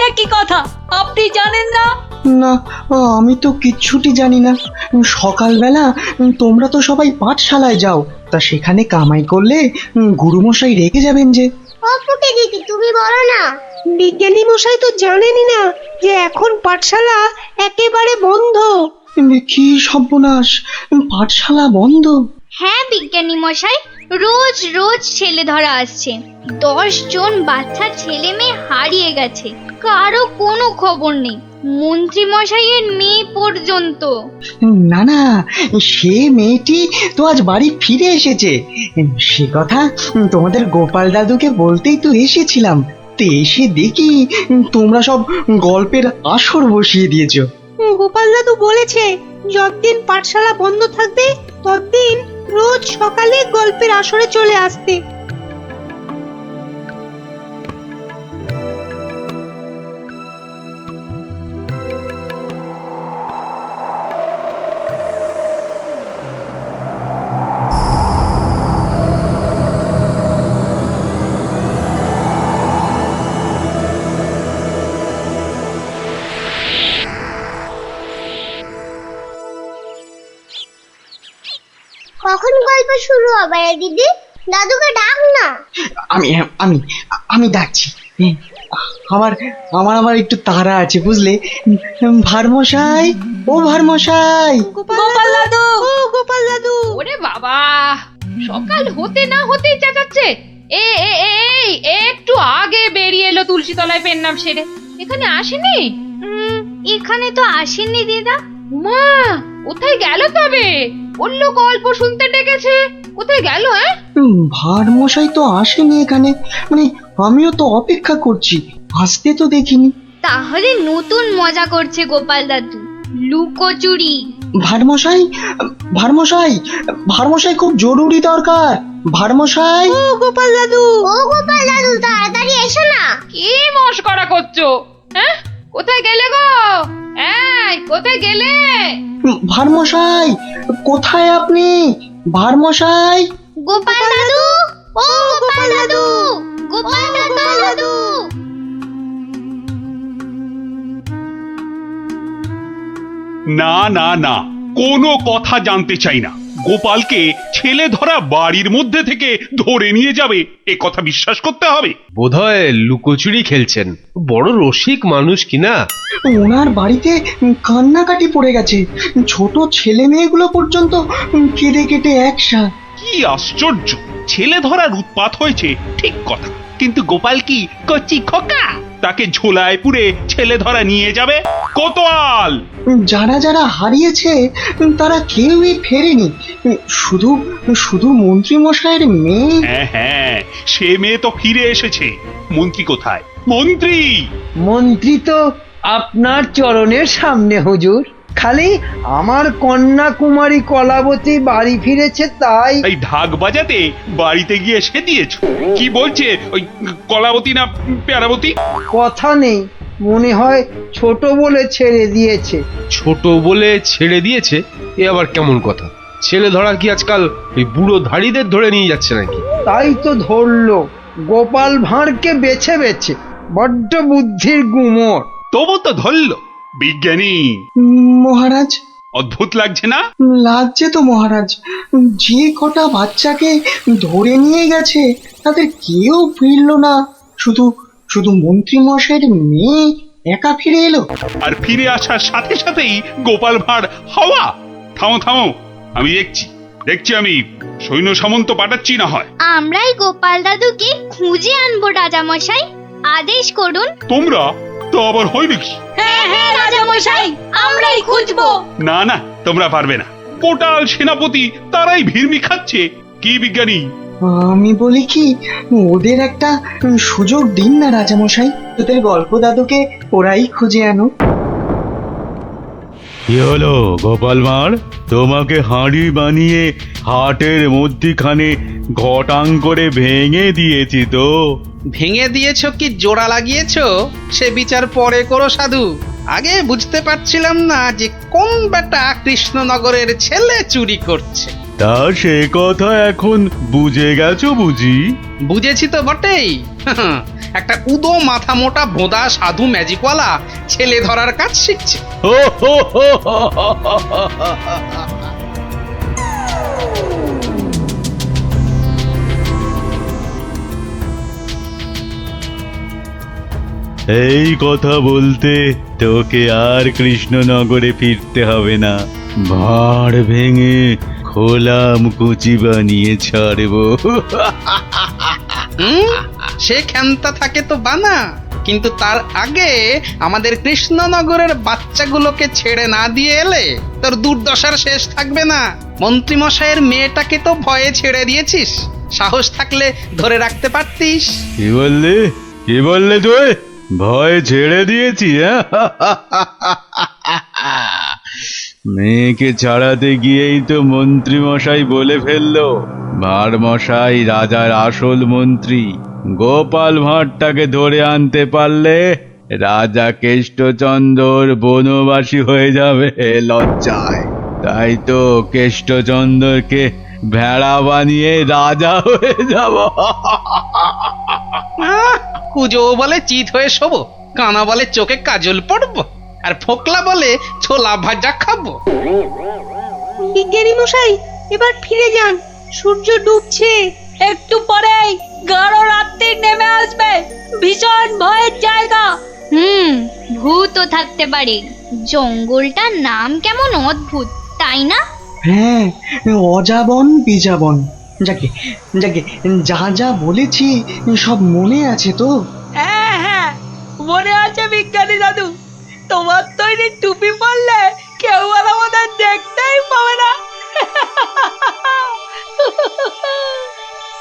এটা কি কথা? আপনি জানেন না? না, আমি তো কিচ্ছুটি জানি না। সকালবেলা তোমরা তো সবাই পাঠশালায় যাও, তা সেখানে কামাই করলে গুরুমশাই রেগে যাবেন যে। অপুকে দিদি তুমি বলো না। বিজ্ঞানী মশাই তো জানেনই না যে এখন পাঠশালা একেবারে বন্ধ। কি সর্বনাশ, পাঠশালা বন্ধ? হ্যাঁ বিজ্ঞানী মশাই, রোজ রোজ ছেলে ধরা আসছে। 10 জন বাচ্চা ছেলে মেয়ে হারিয়ে গেছে, কারো কোনো খবর নেই, মন্ত্রী মশাইয়ের মেয়ে পর্যন্ত। না না, সে মেয়েটি তো আজ বাড়ি ফিরে এসেছে। সে কথা তোমাদের গোপাল দাদুকে বলতেই তো এসেছিলাম। তো এসে দেখি তোমরা সব গল্পের আসর বসিয়ে দিয়েছো। গোপাল দাদু বলেছে যতদিন পাঠশালা বন্ধ থাকবে ততদিন রোজ সকালে গল্পের আসরে চলে আসতে। কখন গল্প শুরু হবে রে দিদি? দাদুকে ডাক না। আমি আমি আমি ডাকছি। আমার আমার আমার একটু তাড়া আছে বুঝলে। ভারমশাই, ও ভারমশাই। গোপাল দাদু! ও গোপাল দাদু! ওরে বাবা, সকাল হতে না হতেই চেঁচাচ্ছে। এ এ এ এই একটু আগে বেরিয়ে এলো তুলসী তলায় পেন নাম সেরে, এখানে আসেনি? এখানে তো আসেননি দিদা। মা কোথায় গেল তবে? অন্য গল্প শুনতে ডেকেছে, কোথায় গেল? ভারমশাই তো আসেনি এখানে, মানে আমিও তো অপেক্ষা করছি, আসতে তো দেখিনি। তাহলে নতুন মজা করছে গোপাল দাদু, লুকোচুরি। ভারমশাই, ভারমশাই, ভারমশাই খুব জরুরি দরকার। ভারমশাই, ও গোপাল দাদু! ও গোপাল দাদু তাড়াতাড়ি এসো না। কি মস্করা করছো? হ্যাঁ, কোথায় গেলে গো? এই কোথায় গেলে? ভারমশাই, কোথায় আপনি? ভারমশাই, গোপাল দাদু, ও গোপাল দাদু, গোপাল দাদু। না না না, কোনো কথা জানতে চাই না। গোপালকে ছেলে ধরা বাড়ির মধ্যে থেকে ধরে নিয়ে যাবে, এ কথা বিশ্বাস করতে হবে? বোধহয় লুকোচুরি খেলছেন, বড় রসিক মানুষ কিনা। ওনার বাড়িতে কান্নাকাটি পড়ে গেছে, ছোট ছেলে মেয়েগুলো পর্যন্ত কেঁদে কেটে একসা। কি আশ্চর্য, ছেলে ধরার উৎপাত হয়েছে ঠিক কথা, কিন্তু গোপাল কি কচি খোকা? তাকে ঝোলায় পুরে ছেলে ধরা নিয়ে যাবে? কোতোয়াল! যারা যারা হারিয়েছে তারা কেউই ফেরেনি, শুধু শুধু মন্ত্রী মশাইয়ের মেয়ে। হ্যাঁ হ্যাঁ, সে মেয়ে তো ফিরে এসেছে। মন্ত্রী কোথায়? মন্ত্রী! মন্ত্রী তো আপনার চরণের সামনে হুজুর। খালি আমার কন্যা কুমারী কলাবতী বাড়ি ফিরেছে তাই। এই ঢাক বাজাতে বাড়িতে গিয়ে সে দিয়েছ? কি বলছে ওই কলাবতী না পেয়ারাবতী? কথা নেই, মনে হয় ছোট বলে ছেড়ে দিয়েছে। ছোট বলে ছেড়ে দিয়েছে? এ আবার কেমন কথা? ছেলে ধরা কি আজকাল ওই বুড়ো ধাড়িদের ধরে নিয়ে যাচ্ছে নাকি? তাই তো ধরলো গোপাল ভাঁড়কে বেছে বেছে। বড্ড বুদ্ধির গুমর। তবু তো ধরল। বিজ্ঞানী মহারাজ, অদ্ভুত লাগছে না? লাগছে তো মহারাজ। যে কটা বাচ্চাকে ধরে নিয়ে গেছে তাদের কেউ ফিরলো না, শুধু শুধু মন্ত্রী মশাইয়ের মেয়ে একা ফিরে এলো। আর ফিরে আসার সাথে সাথেই গোপাল ভাঁড় হাওয়া। থামো থামো, আমি দেখছি আমি সৈন্য সামন্ত পাঠাচ্ছি না হয়। আমরাই গোপাল দাদুকে খুঁজে আনবো রাজা মশাই, আদেশ করুন। তোমরা তো আবার হয় নাকি? হ্যাঁ হ্যাঁ রাজা মশাই, আমরাই খুঁজবো। না না, তোমরা পারবে না। কোটাল সেনাপতি তারাই ভিড়মি খাচ্ছে। কি বিজ্ঞানী? আমি বলি কি, ওদের একটা সুযোগ দিন না রাজামশাই, তোদের গল্প দাদুকে ওরাই খুঁজে আনো। কি হলো গোপাল ভাঁড়, তোমাকে হাঁড়ি বানিয়ে হাটের মধ্যিখানে ঘটাং করে ভেঙে দিয়েছি তো। ভেঙে দিয়েছো কি জোড়া লাগিয়েছো সে বিচার পরে করো সাধু। আগে বুঝতে পারছিলাম না যে কোন বেটা কৃষ্ণনগরের ছেলে চুরি করছে। তা সে কথা এখন বুঝে গেছো বুঝি? বুঝেছি তো বটেই। একটা উদো মাথা মোটা ভোঁদা সাধু ম্যাজিকওয়ালা ছেলে ধরার কাজ শিখছে। হো হো হো হো হো হো হো। এই কথা বলতে তোকে আর কৃষ্ণনগরে ফিরতে হবে না, ভাঁড় ভেঙে খোলাম কুচি বানিয়ে ছাড়বো। সে ক্ষমতা থাকে তো বানা, কিন্তু তার আগে আমাদের কৃষ্ণনগরের বাচ্চাগুলোকে ছেড়ে না দিয়ে এলে তোর দুর্দশার শেষ থাকবে না। মন্ত্রীমশাইয়ের মেয়েটাকে তো ভয়ে ছেড়ে দিয়েছিস, সাহস থাকলে ধরে রাখতে পারতিস। কি বললে, কি বললে তুই? ভয় ছেড়ে দিয়েছি? মেয়েকে ছাড়াতে গিয়েই তো মন্ত্রী মশাই বলে ফেললো ভাঁড় মশাই রাজার আসল মন্ত্রী। গোপাল ভাঁড়টাকে ধরে আনতে পারলে রাজা কেষ্টচন্দ্র বনবাসী হয়ে যাবে লজ্জায়। তাই তো কেষ্টচন্দ্রকে ভেড়া বানিয়ে রাজা হয়ে যাব। কুজো বলে চিত হয়ে শোবো, কানা বলে চোখে কাজল পড়বো, আর ফোকলা বলে ছোলা ভাজা খাবো। বিজ্ঞানী মশাই এবার ফিরে যান, সূর্য ডুবছে। একটু পরেই গাঢ় রাত্রি নেমে আসবে, ভীষণ ভয়ের জায়গা। ভূতও থাকতে পারে। জঙ্গলটার নাম কেমন অদ্ভুত, তাই না? হ্যাঁ, অজাবন বিজাবন। যাকে যাকে যা যা বলেছি সব মনে আছে তো? হ্যাঁ হ্যাঁ, মনে আছে বিজ্ঞানী দাদু। তোমার তৈরি টুপি পরলে কেউ আর আমাদের দেখতেই পাবে না।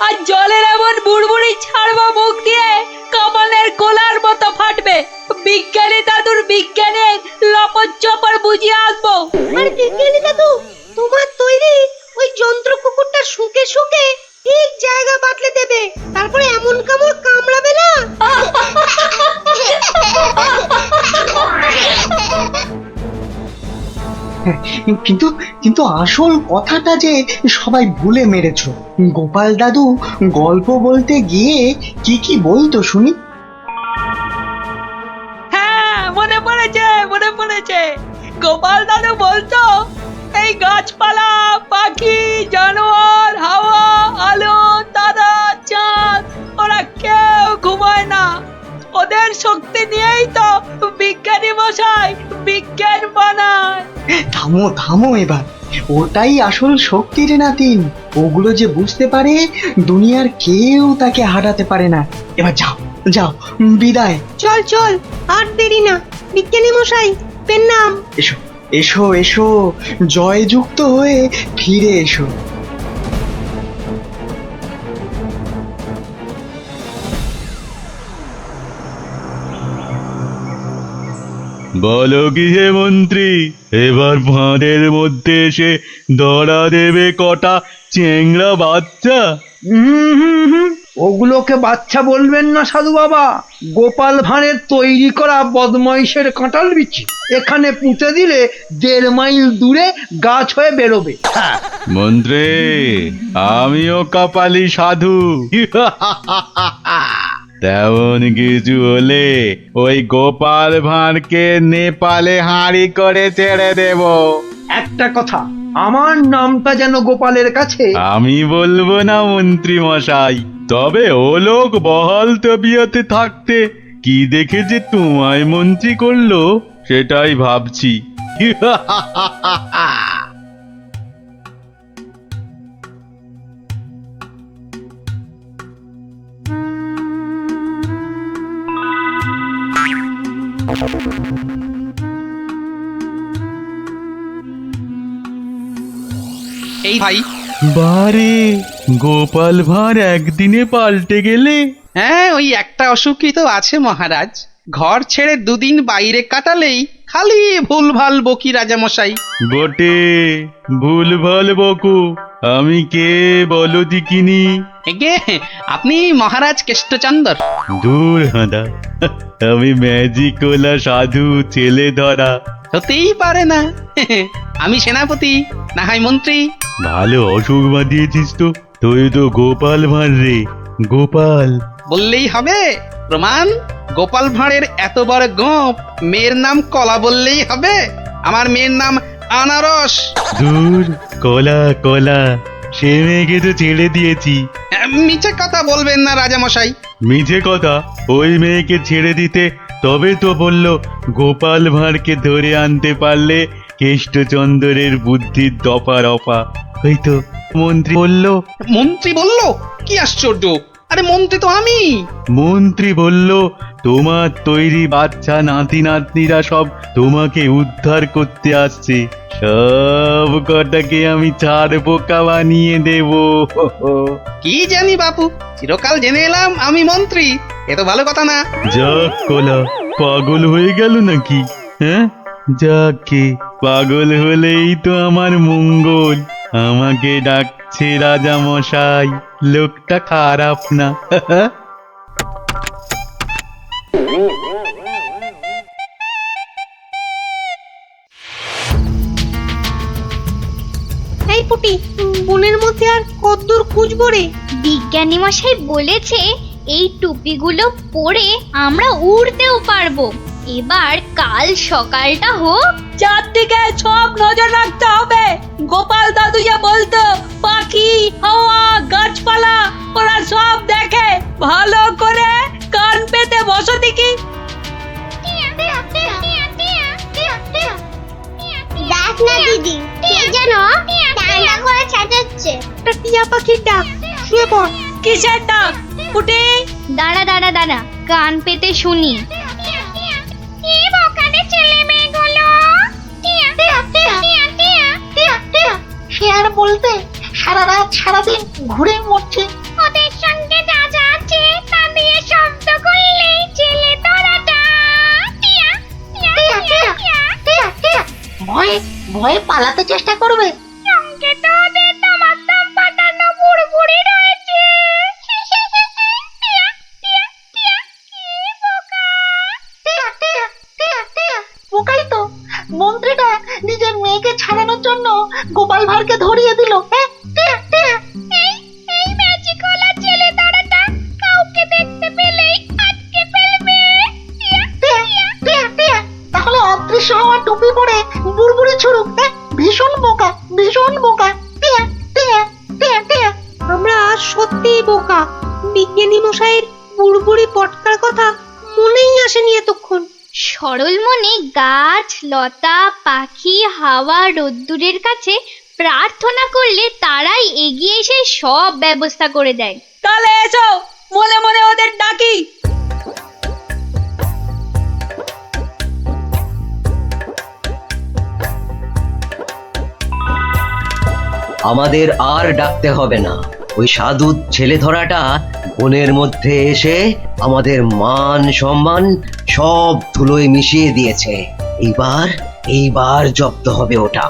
আর জলের এমন বুড়বুড়ি ছাড়বো মুখ দিয়ে, কামানের গোলার মতো ফাটবে। বিজ্ঞানী দাদুর বিজ্ঞানের লপট চপর বুঝিয়ে আসবো। আর বিজ্ঞানী দাদু, তোমার তৈরি ওই যন্ত্র কুকুরটা শুকে শুকে ঠিক জায়গা বাতলে দেবে, তারপরে এমন কামড় কামড়াবে না। কিন্তু কিন্তু আসল কথাটা যে সবাই ভুলে মেরেছো। গোপাল দাদু গল্প বলতে গিয়ে কি কি বলতো শুনি? হ্যাঁ, মনে পড়েছে, মনে পড়েছে। গোপাল দাদু বলতো এই গাছপালা, পাখি, জানোয়ার, হাওয়া, আলো, তারা, চাঁদ, ওরা কেউ ঘুমায় না। ওদের শক্তি নিয়েই তো বিজ্ঞানী মশাই বিজ্ঞান বানায়। থামো থামো এবার, ওটাই আসল শক্তি রে নাতিন। ওগুলো যে বুঝতে পারে দুনিয়ার কেউ তাকে হারাতে পারে না। এবার যাও যাও, বিদায়। চল চল, আর দেরি না। বিজ্ঞানী মশাই, পেন নাম। এসো এসো এসো, জয়যুক্ত হয়ে ফিরে এসো। বলো কি হে মন্ত্রী, এবার ফাঁদের মধ্যে এসে ধরা দেবে কটা চেংড়া বাচ্চা? ওগুলোকে বাচ্চা বলবেন না সাধু বাবা, গোপাল ভাঁড়ের তৈরি করা বদমাইশের কাঁঠাল বিচি। এখানে পুঁতে দিলে 1.5 মাইল দূরে গাছ হয়ে বেরোবে। মন্ত্রী, আমিও কপালি সাধু। তেমন কিছু হলে ওই গোপাল ভাঁড়কে নেপালে হাঁড়ি করে ছেড়ে দেব। একটা কথা, আমার নামটা যেন গোপালের কাছে। আমি বলবো না মন্ত্রী মশাই, তবে ও লোক বহাল তবিয়তে থাকতে কি দেখে যে তোমায় মন্ত্রী করলো সেটাই ভাবছি। এই ভাই, বারে গোপাল ভাঁড় একদিনে পাল্টে গেলে। হ্যাঁ ওই একটা অসুখই তো আছে মহারাজ। ঘর ছেড়ে 2 দিন বাইরে কাটালেই খালি ভুলভাল বকি রাজামশাই। বটে, ভুলভাল বকো। আমি কে বলো দিকিনি? এগে আপনি মহারাজ কেষ্টচন্দ্র। দূর হাঁদা, আমি ম্যাজিকওয়ালা সাধু ছেলে ধরা। হতেই পারে না। আমি সেনাপতি, না হয় মন্ত্রী। ভালো অসুখ বাঁধিয়েছিস তো, তুই তো গোপাল ভাঁড় রে, গোপাল। বললেই হবে? প্রমাণ? গোপাল ভাঁড়ের এত বড় গোপ, মেয়ের নাম কলা বললেই হবে? আমার মেয়ের নাম আনারস। দূর, কলা কলা, সে মেয়েকে তো ছেড়ে দিয়েছি। মিছে কথা বলবেন না রাজামশাই। মিছে কথা? ওই মেয়েকে ছেড়ে দিতে তবে তো বলল গোপাল ভাঁড়কে ধরে আনতে পারলে কেষ্টচন্দ্রের বুদ্ধির দফা রফা। ওই তো মন্ত্রী বলল। মন্ত্রী বলল? কি আশ্চর্য! আরে মন্ত্রী তো আমি। মন্ত্রী বলল তোমার তৈরি বাচ্চা নাতি নাতনিরা সব তোমাকে উদ্ধার করতে আসছে, সব কটাকে আমি ছাড় বোকা বানিয়ে দেব। কি জানি বাপু, চিরকাল জেনে এলাম আমি মন্ত্রী। এ তো ভালো কথা না। যাক কলা, পাগল হয়ে গেল নাকি? হ্যাঁ, যাকে পাগল হলেই তো আমার মঙ্গল। আমাকে ডাকছে রাজা মশাই, লোকটা খারাপ না। এই পুটি, বনের মধ্যে আর কতদূর খুঁজবো রে? বিজ্ঞানী মশাই বলেছে এই টুপিগুলো পরে আমরা উড়তেও পারবো। এবার কাল সকালটা হোক। চারদিকে সব নজর রাখতে হবে। গোপাল দাদু যে বলতো পাখি, হাওয়া, গাছপালা ওরা সব দেখে। ভালো করে কান পেতে বসো দেখি। দেখ না দিদি, কে যেন টান্ডা করে চেঁচাচ্ছে। একটা টিয়া পাখির ডাক, শুয়ে পড়। কিসের ডাক? পুটি, দাঁড়া দাঁড়া দাঁড়া, কান পেতে শুনি। সে আর বলতে, সারা রাত সারাদিন ঘুরে মরছে। ওদের সঙ্গে যা যা আছে তা দিয়ে শব্দ করলেই ছেলে ধরাটা। ভয়ে ভয়ে পালাতে চেষ্টা করবে। সঙ্গে তো ওদের তোমার দাম পাঠানো বুড়বুড়ি রয়েছে। বোকাই তো, মন্ত্রীটা নিজের মেয়েকে ছাড়ানোর জন্য গোপাল ভাঁড়কে ধরিয়ে দিল। এই ম্যাজিকওয়ালা ছেলে ধরাটা কাউকে দেখতে পেলেই আটকে ফেলবে। তাহলে অদৃশ্য হওয়া টুপি পরে বুড়বুড়ি ছুড়ুক। ভীষণ বোকা, ভীষণ বোকা। আমরা সত্যিই বোকা। বিজ্ঞানী মশাইয়ের বুড়বুড়ি পটকার কথা মনেই আসেনি এতক্ষণ। সরল মনে গাছ, লতা, পাখি, হাওয়া, রোদ্দুরের কাছে প্রার্থনা করলে তারাই এগিয়ে এসে সব ব্যবস্থা করে দেয়। তাহলে এসো, মনে মনে ওদের ডাকি। আমাদের আর ডাকতে হবে না। ওই সাধু ছেলে ধরাটা বনের মধ্যে এসে আমাদের মান সম্মান সব ধুলোয় মিশিয়ে দিয়েছে। এইবার জব্দ হবে ওটা।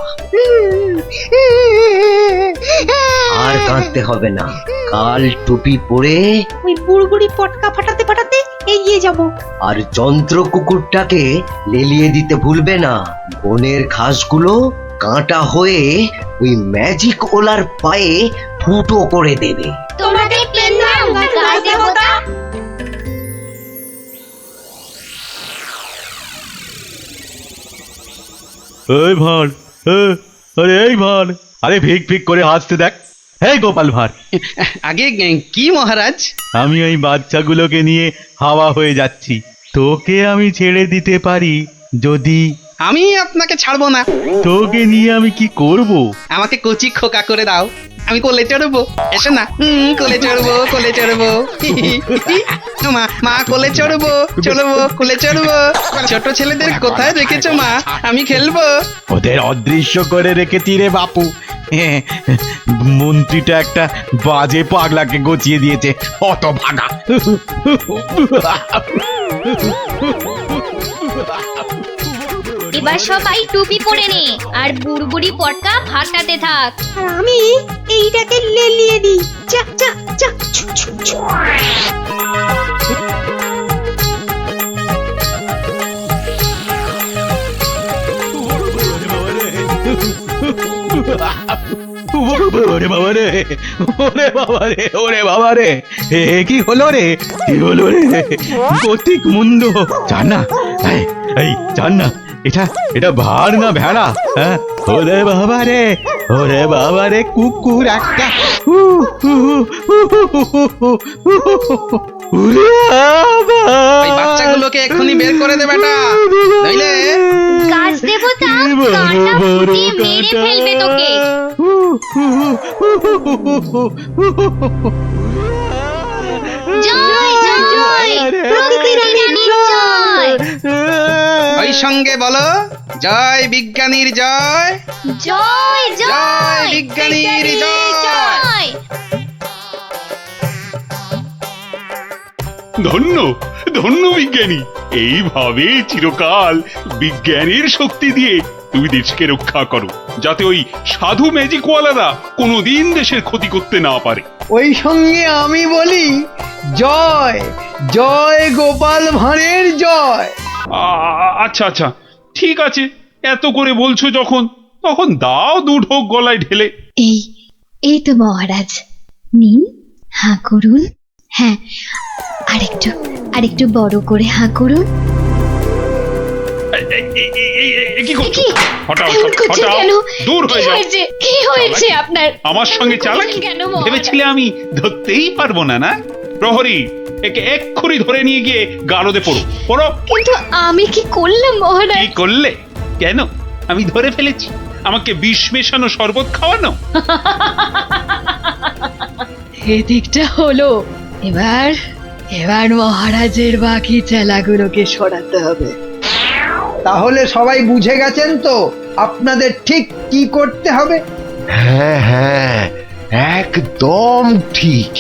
আর কাঁদতে হবে না। কাল টুপি পরে ওই বুড়বুড়ি পটকা ফাটাতে ফাটাতে এগিয়ে যাব। আর যন্ত্র কুকুরটাকে লেলিয়ে দিতে ভুলবে না। বনের ঘাসগুলো কাঁটা হয়ে ওই ম্যাজিক ওলার পায়ে ফুটো করে দেবে। তোমাকে পেলাম গাছ দেবতা। এই ভাঁড়, আরে এই ভাঁড়, আরে ভিক ভিক করে হাসতে দেখ। এই গোপাল ভাঁড়, আগে কি মহারাজ? আমি ওই বাচ্চাগুলোকে নিয়ে হাওয়া হয়ে যাচ্ছি। তোকে আমি ছেড়ে দিতে পারি যদি। আমি আপনাকে ছাড়বো না। তোকে নিয়ে আমি কি করব? আমাকে কচি খোকা করে দাও, আমি কোলে চড়বো। এসো না, কোলে চড়বো, কোলে চড়বো। মা কোলে চড়বো, চড়বো, কোলে চড়বো। ছোট ছেলেদের কোথায় রেখেছো মা? আমি খেলবো। ওদের অদৃশ্য করে রেখেছি রে বাপু। মন্ত্রীটা একটা বাজে পাগলাকে গচিয়ে দিয়েছে, অত ভাগা। এবার সবাই টুপি পরে নে আর বুড়বুড়ি পটকা ফাটাতে থাক। আর আমি এইটাকে লেলিয়ে দিই। চা চা চা। ওরে বাবা রে, ওরে বাবা রে, ওরে বাবা রে, কি হলো রে, কি হলো রে? গতিক মুন্ড, জান না, এই জান না, এটা ভাড় না ভেড়া? হ্যাঁ, ওরে বাবা রে, ওরে বাবা রে, কুকুর একটা। ওই বাচ্চাগুলোকে এক্ষুনি বের করে দে বেটা, নইলে গাছ দেবতা কাঁটা ফুটিয়ে মেরে ফেলবে তোকে। জয় জয় প্রকৃতি রানীর জয়। ওই সঙ্গে বলো, জয় বিজ্ঞানীর জয়, জয় জয় জয় বিজ্ঞানীর জয়। ধন্য ধন্য বিজ্ঞানী, এইভাবে চিরকাল বিজ্ঞানের শক্তি দিয়ে তুমি দেশকে রক্ষা করো, যাতে ওই সাধু ম্যাজিকওয়ালারা কোনোদিন দেশের ক্ষতি করতে না পারে। ওই সঙ্গে আমি বলি, জয় জয় গোপাল ভাঁড়ের জয়। আচ্ছা আচ্ছা, ঠিক আছে, এত করে বলছো যখন, তখন দাও 2 ঢোক গলায় ঢেলে। এই তো মহারাজ, নিন, হাঁ করুন। হ্যাঁ, আরেকটু বড় করে হাঁ করুন। কি করছো? হটাও, এমন করছেন হটাও, কেন? দূর হয়ে যাও। কি হয়েছে আপনার? আমার সঙ্গে চালাকি কেন মহারাজ? ভেবেছিলে আমি ধরতেই পারবো না? না প্রহরী, একে এক্ষুনি ধরে নিয়ে গিয়ে গারদে পড়ো। কিন্তু আমি কি করলাম মহারাজ? কি করলে? কেন? আমি ধরে ফেলেছি, আমাকে বিষ মেশানো শরবত খাওয়ানো। এদিকটা হলো, এবার মহারাজের বাকি চেলাগুলোকে সরাতে হবে। তাহলে সবাই বুঝে গেছেন তো আপনাদের ঠিক কি করতে হবে? হ্যাঁ হ্যাঁ, একদম ঠিক,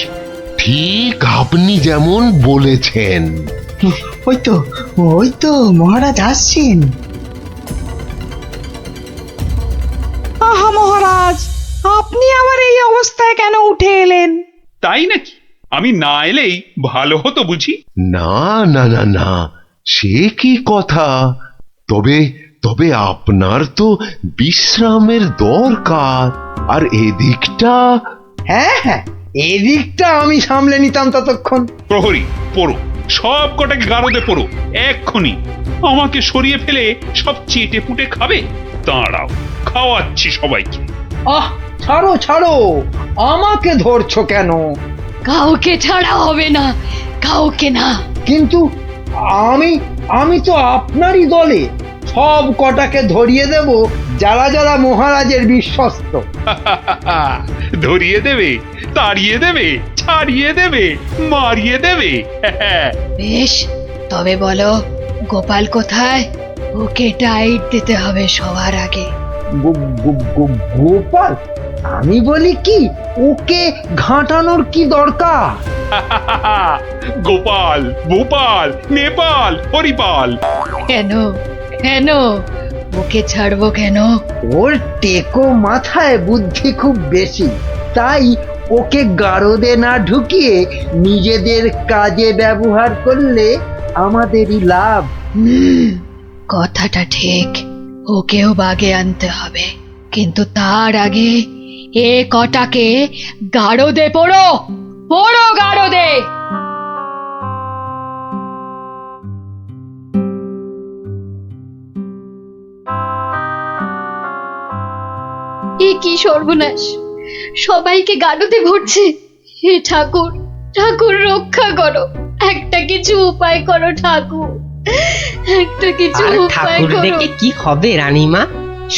ঠিক আপনি যেমন বলেছেন। ওই তো মহারাজ আসছেন। আহা মহারাজ, আপনি আবার এই অবস্থায় কেন উঠে এলেন? তাই নাকি? আমি না এলেই ভালো হতো বুঝি? না না না না, সে কি কথা? তবে আপনার তো বিশ্রামের দরকার, আর এদিকটা। হ্যাঁ হ্যাঁ, এদিকটা আমি সামলে নিতাম ততক্ষণ। প্রহরী, পড়ো, সব কটাকে গারদে পড়ো এক্ষুনি। আমাকে সরিয়ে ফেলে সব চেটে পুটে খাবে? দাঁড়াও, খাওয়াচ্ছি সবাইকে। আহ, ছাড়ো, আমাকে ধরছো কেন? কাউকে ছাড়া হবে না, কাউকে না। কিন্তু আমি তো আপনারই দলে, সব কটাকে ধরিয়ে দেব যারা যারা মহারাজের বিশ্বস্ত। ধরিয়ে দেবে, তাড়িয়ে দেবে, ছাড়িয়ে দেবে, মারিয়ে দেবে। বেশ, তবে বলো, গোপাল কোথায়? ওকে টাইট দিতে হবে সবার আগে। গোপাল? আমি বলি কি, ওকে ঘাঁটানোর কি দরকার? গোপাল, ভোপাল, নেপাল, হরিপাল। কেন ওকে ছাড়বো কেন? ওর টেকো মাথায় বুদ্ধি খুব বেশি, তাই ওকে গারদে না ঢুকিয়ে নিজেদের কাজে ব্যবহার করলে আমাদেরই লাভ। কথাটা ঠিক, ওকেও বাগে আনতে হবে, কিন্তু তার আগে এ কটাকে গারদে পড়ো গারদে। এ কি সর্বনাশ, সবাইকে গারদে ভরছে। হে ঠাকুর, রক্ষা করো, একটা কিছু উপায় করো ঠাকুর, একটা কিছু উপায় ঠাকুর করো। দেখে কি হবে রানীমা,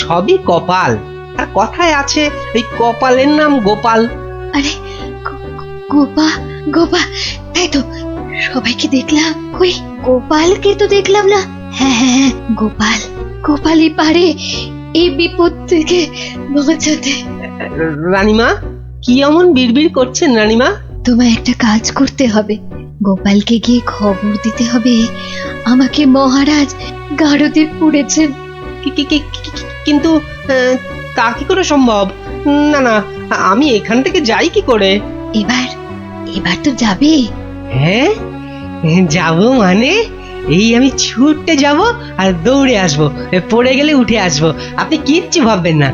সবই কপাল। আর কথায় আছে, ওই কপালের নাম গোপাল। আরে গোপা, তাই তো, সবাইকে দেখলাম, কই গোপালকে তো দেখলাম না। হ্যাঁ, গোপালই পারে এই বিপদ থেকে বাঁচাতে। রানীমা, কি এমন বিড়বিড় করছেন রানীমা? তোমায় একটা কাজ করতে হবে, গোপালকে গিয়ে খবর দিতে হবে আমাকে মহারাজ গারদে পুড়েছেন। কিন্তু তা কি করে সম্ভব? না, আমি এখান থেকে যাই কি করে? এবার তো যাবে। হ্যাঁ, যাব মানে এই আমি ছুটতে যাব আর দৌড়ে আসবো, পড়ে গেলে উঠে আসবো, আপনি কিচ্ছু ভাববেন না।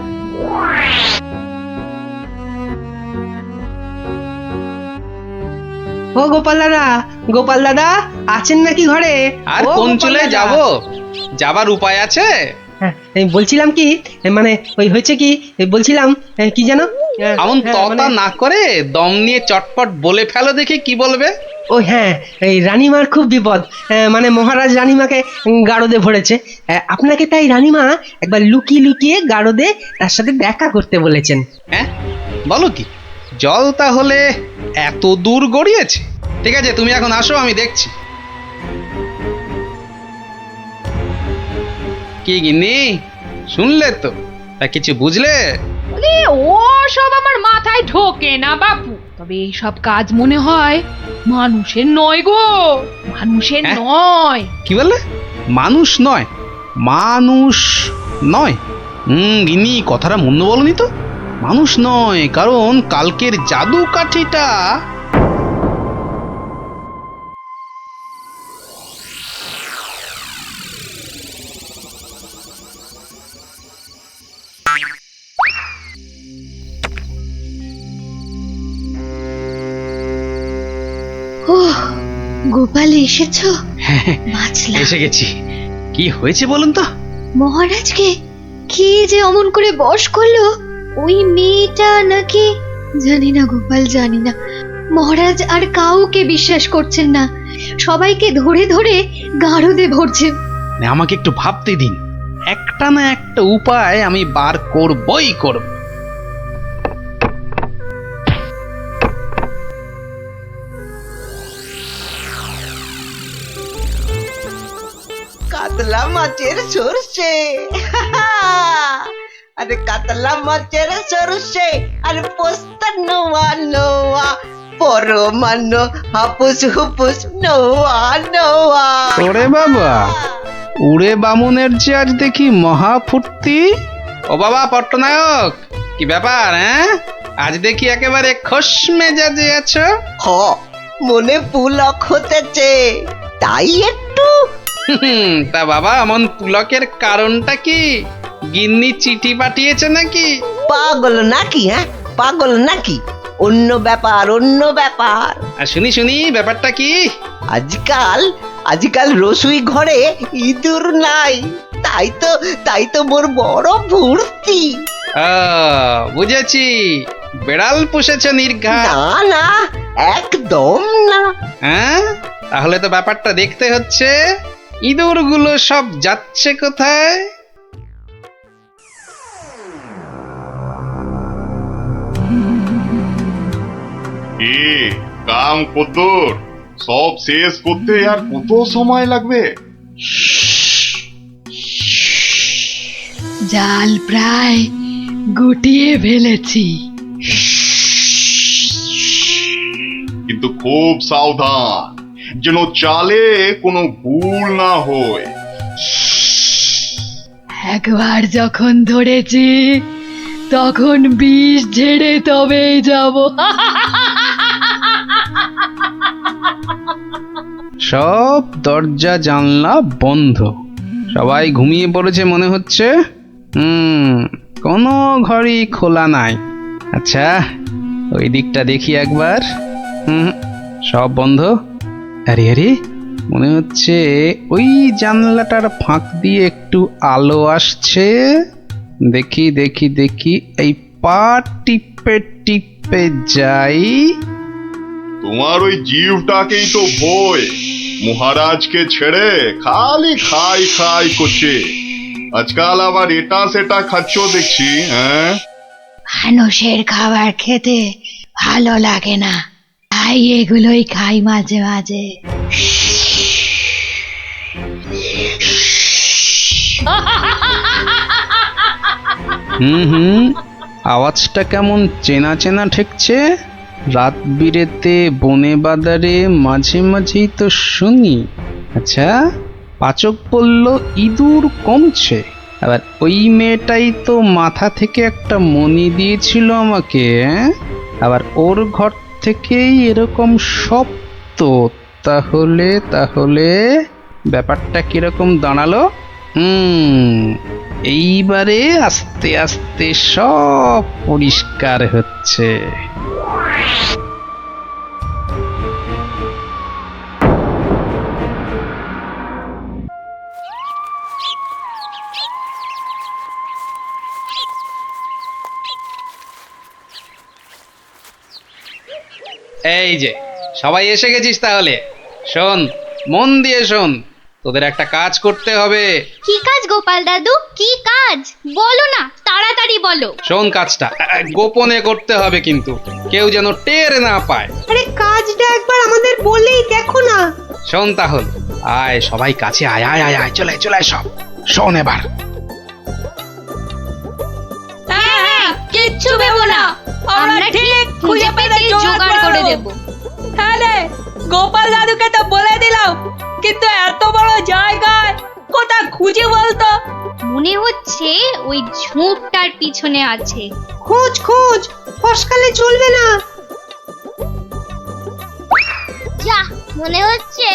ও গোপাল দাদা আছেন নাকি ঘরে? আর ও কোন গোপাল চলে দাদা। যাব? যাবার উপায় আছে? হ্যাঁ, এই বলছিলাম কি, মানে ওই হয়েছে কি, বলছিলাম কি জানো, এমন হ্যাঁ, ততা মানে- না করে দম নিয়ে চটপট বলে ফেলো দেখি কি বলবে। ও হ্যাঁ, এই রানীমার খুব বিপদ, মানে মহারাজ রানীমাকে গারদে ভরেছে। আপনাকে তাই রানীমা একবার লুকিয়ে লুকিয়ে গারদে তার সাথে দেখা করতে বলেছেন। হ্যাঁ, বলো কি? জল তাহলে এত দূর গড়িয়েছে? ঠিক আছে, তুমি এখন আসো, আমি দেখছি। কি গিন্নি, শুনলে তো? তা কিছু বুঝলে? বলি ও সব আমার মাথায় ঢোকে না বাপু, তবে এই সব কাজ মনে হয় মানুষের নয় গো, মানুষের হ্যাঁ? নয়। কি বললে? মানুষ নয়? মানুষ নয়? গিন্নি, কথাটা মন্দ বলনি তো। মানুষ নয়, কারণ কালকের জাদু কাঠিটা ও গোপাল এসেছো? বাঁচলাম। এসে গেছি। কি হয়েছে বলুন তো? মহারাজকে কি যে অমন করে বশ করলো ওই মেয়েটা নাকি, জানি না গোপাল, জানি না। মহারাজ আর কাউকে বিশ্বাস করছেন না, সবাইকে ধরে ধরে গারদে ভরছেন। আমাকে একটু ভাবতে দিন, একটা না একটা উপায় আমি বার করবই করব। কাতলা মাছের সরষে, আরে কাতলা মাছের সরষে, আরে পোস্ত নোয়া নোয়া, পরমান্ন হাপুস হুপুস নোয়া নোয়া। ওরে বাবা, উড়ে বামুনের যে আজ দেখি মহা ফুর্তি। ও বাবা পট্টনায়ক, কি ব্যাপার? আজ দেখি একেবারে খোশ মেজাজে আছো। হ, মনে পুলক হতেছে, তাই একটু। তা বাবা, এমন পুলকের কারণটা কি? গিন্নি চিঠি পাঠিয়েছে নাকি? পাগল নাকি? পাগল নাকি? অন্য ব্যাপার, অন্য ব্যাপার। আর শুনি শুনি, ব্যাপারটা কি? আজকাল রসুই ঘরে ইঁদুর নাই, তাই তো মোর বড় ভর্তি। বুঝেছি, বেড়াল পুষেছ নির্ঘাত। না না, একদম না। তাহলে তো ব্যাপারটা দেখতে হচ্ছে। ইঁদুরগুলো সব যাচ্ছে কোথায়? কাম কদ্দুর, সব শেষ করতে আর কত সময় লাগবে? জাল প্রায় গুটিয়ে ফেলেছি, কিন্তু খুব সাবধান, যেন চালে কোনো ভুল না হয়। একবার যখন ধরেছি তখন বিষ ঝেড়ে তবেই যাব। সব দরজা জানলা বন্ধ, সবাই ঘুমিয়ে পড়েছে মনে হচ্ছে। কোনো ঘরই খোলা নাই। আচ্ছা, ওই দিকটা দেখি একবার। সব বন্ধ। আরে আরে, মনে হচ্ছে ওই জানলাটার ফাঁক দিয়ে একটু আলো আসছে। দেখি দেখি দেখি, এই পা টিপে টিপে যাই। তোমার ওই জীবটাকেই তো ভয়, মহারাজকে ছেড়ে খালি খাই খাই করছে। আজকাল আবার এটা সেটা খাচ্ছ দেখছি। মানুষের খাবার খেতে ভালো লাগে না, তাই এগুলোই খাই মাঝে মাঝে। আওয়াজটা কেমন চেনা চেনা ঠেকছে। রাত বিরেতে বনে বাদারে মাঝে মাঝেই তো শুনি। আচ্ছা, পাচক বলল ইঁদুর কমছে, আবার ওই মেয়েটাই তো মাথা থেকে একটা মণি দিয়েছিল আমাকে। আবার ওর ঘর থেকেই এরকম শব্দ। তাহলে ব্যাপারটা কিরকম দাঁড়ালো? এইবারে আস্তে আস্তে সব পরিষ্কার হচ্ছে। এই যে সবাই এসে গেছিস তাহলে, শোন মন দিয়ে শোন, তোদের একটা কাজ করতে হবে। কি কাজ গোপাল দাদু, কি কাজ বলো না, তাড়াতাড়ি বলো। শোন কাজটা গোপনে করতে হবে, কিন্তু কেউ যেন টের না পায়। আরে কাজটা একবার আমাদের বলেই দেখো না। শোন তাহলে, আয় সবাই কাছে আয় আয় আয় আয়, চলে চলে সব শোন এবার। হ্যাঁ, কিচ্ছু ভেবো না, আমরা ঠিক খুঁজে পেতে জোগাড় করে দেব। হ্যাঁ রে, গোপাল দাদুকে তো বলে দিলাম, কিন্তু এত বড় জায়গায় কোথায় খুঁজে বলতো? মনে হচ্ছে ওই ঝোপটার পিছনে আছে। খোঁজ খোঁজ, ফসকালে চলবে না। যা, মনে হচ্ছে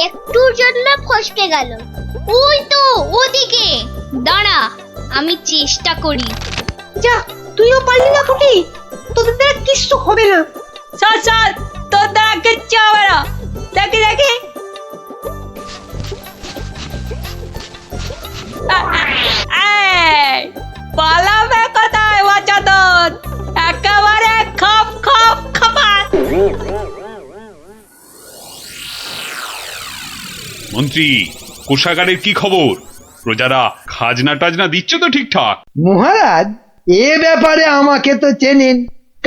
একটুর জন্য ফসকে গেল। ওই তো ওদিকে, দাঁড়া আমি চেষ্টা করি। যা, তুইও পারলি না ফুটি, তোদের দ্বারা কিচ্ছু হবে না। স্যার স্যার, তোর দ্বারা কিচ্ছু হবে না। দেখি দেখি, পালাবে কোথায় বাচ্চাদের, একেবারে খপ খপ খপাত। মন্ত্রী, কোষাগারের কি খবর? প্রজারা খাজনা টাজনা দিচ্ছে তো ঠিকঠাক? মহারাজ, এ ব্যাপারে আমাকে তো চেনেন,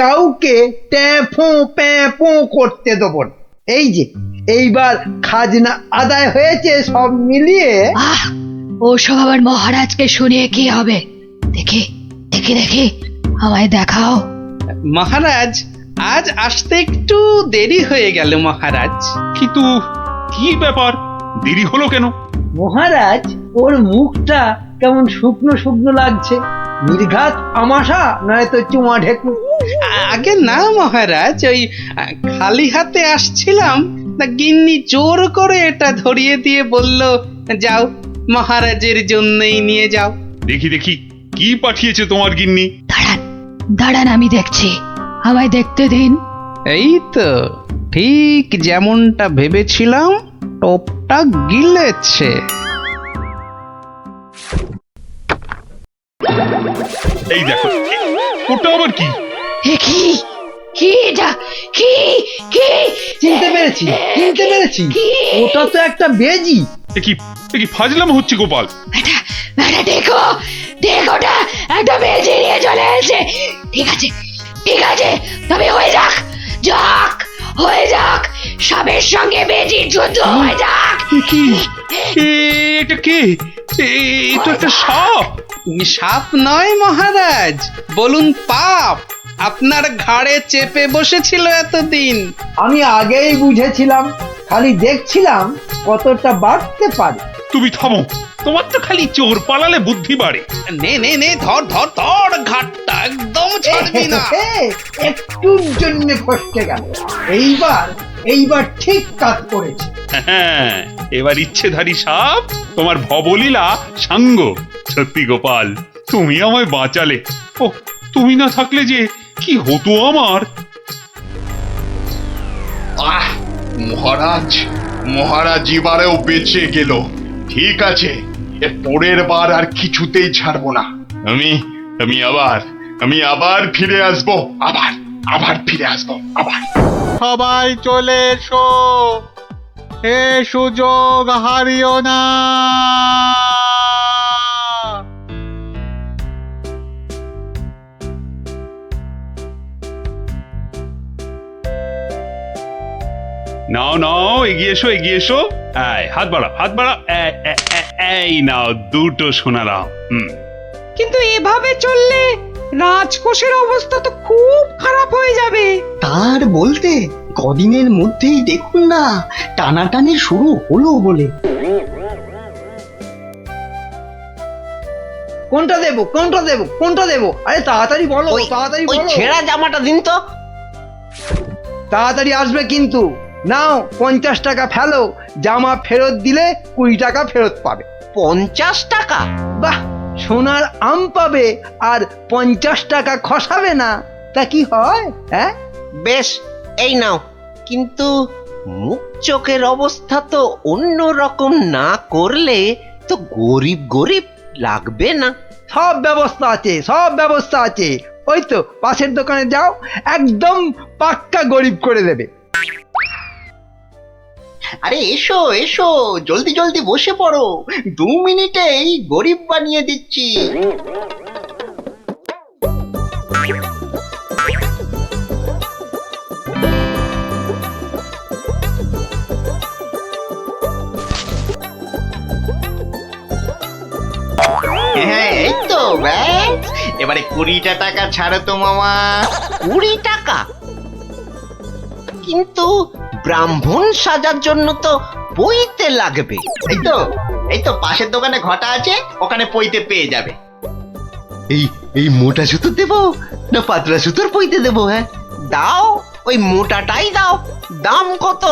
কাউকে ট্যাফো প্যাফো করতে দেব না। এই যে এইবার খাজনা আদায় হয়েছে সব মিলিয়ে। ওসব আবার মহারাজকে শুনিয়ে কি হবে? দেখি দেখি দেখি, আমায় দেখাও। মহারাজ, আজ আসতে একটু দেরি হয়ে গেল মহারাজ। কিন্তু কি ব্যাপার, দেরি হলো কেন? মহারাজ, ওর মুখটা কেমন শুকনো শুকনো লাগছে, নির্ঘাত আমাশা নয়তো চুমা ঢেকু। আগে না মহারাজ, ওই খালি হাতে আসছিলাম, তা গিন্নি জোর করে এটা ধরিয়ে দিয়ে বলল, যাও মহারাজের জন্যই নিয়ে যাও। দেখি দেখি, কি পাঠিয়েছে তোমার গিন্নি? দাঁড়ান দাঁড়ান, আমি দেখছি, আমায় দেখতে দিন। এই তো ঠিক যেমনটা ভেবেছিলাম, টপটা গিলেছে। এই দেখো, ওটা আবার কি? কি কি এটা, কি কি? চিনতে পেরেছি, চিনতে পেরেছি, ওটা তো একটা বেজি। এ কি ফাজলাম হচ্ছে গোপাল? দেখো দেখোটা, একটা বেজি নিয়ে চলে এসেছে। ঠিক আছে ঠিক আছে, তবে হয়ে যাক, যাক হয়ে যাক, সাপের সঙ্গে বেজির যুদ্ধ হয়ে যাক। এটা কে? এটা একটা সাপ। সাপ নয় মহারাজ, বলুন পাপ, আপনার ঘাড়ে চেপে বসেছিল এতদিন। আমি আগেই বুঝেছিলাম, খালি দেখছিলাম কতটা বাড়তে পারে। তুমি থামো, তোমার তো খালি চোর পালালে বুদ্ধি বাড়ে। নে নে নে, ধর ধর ধর, ঘাটটা একদম ছাড়বি না। একটুর জন্য ফসকে গেল, এইবার ঠিক কাজ করেছে। হ্যাঁ, এবার ইচ্ছেধারী সাপ তোমার ভবলীলা সাঙ্গ। সত্যি গোপাল, তুমি আমায় বাঁচালে। ও, তুমি না থাকলে যে কি হতো আমার। মহারাজ এবারেও বেঁচে গেল। ঠিক আছে, এর পরের বার আর কিছুতেই ছাড়বো না। আমি আবার ফিরে আসবো, আবার ফিরে আসবো, আবার। সবাই চলে এসো, এ সুযোগ হারিও না। নাও নাও, এগিয়ে এসো এগিয়ে এসো। হাত বাড়া হাত বাড়া। এই নাও দুটো সোনারাও। কিন্তু এভাবে চললে রাজকোষের অবস্থা তো খুব খারাপ হয়ে যাবে। তার বলতে কদিনের মধ্যেই দেখুন না, টানাটানি শুরু হলো বলে। কোনটা দেবো, কোনটা দেবো, কোনটা দেবো? আরে তাড়াতাড়ি বলো, তাড়াতাড়ি বলো। ছেঁড়া জামাটা দিন তো। তাড়াতাড়ি আসবে কিন্তু। নাও 50 টাকা ফেলো, জামা ফেরত দিলে 20 টাকা ফেরত পাবে। 50 টাকা? বাহ, সোনার আম পাবে আর 50 টাকা খসাবে না, তা কি হয়? হ্যাঁ, বেশ, এই নাও। কিন্তু মুখ চোখের অবস্থা তো অন্য রকম না করলে তো গরিব গরিব লাগবে না। সব ব্যবস্থা আছে, সব ব্যবস্থা আছে। ওই তো পাশের দোকানে যাও, একদম পাক্কা গরিব করে দেবে। আরে এসো এসো, জলদি জলদি বসে পড়ো, 2 মিনিটেই গরিব বানিয়ে দিচ্ছি। হ্যাঁ, এই তো ব্যাস। এবারে 20টা টাকা ছাড়ো তো মামা। 20 টাকা? কিন্তু ব্রাহ্মণ সাজার জন্য তো পইতে লাগবে। এই তো পাশের দোকানে ঘটা আছে, ওখানে পইতে পেয়ে যাবে। এই মোটা সুতো দেবো না পাতলা সুতোর পইতে দেবো? হ্যাঁ, দাও ওই মোটাটাই দাও। দাম কত?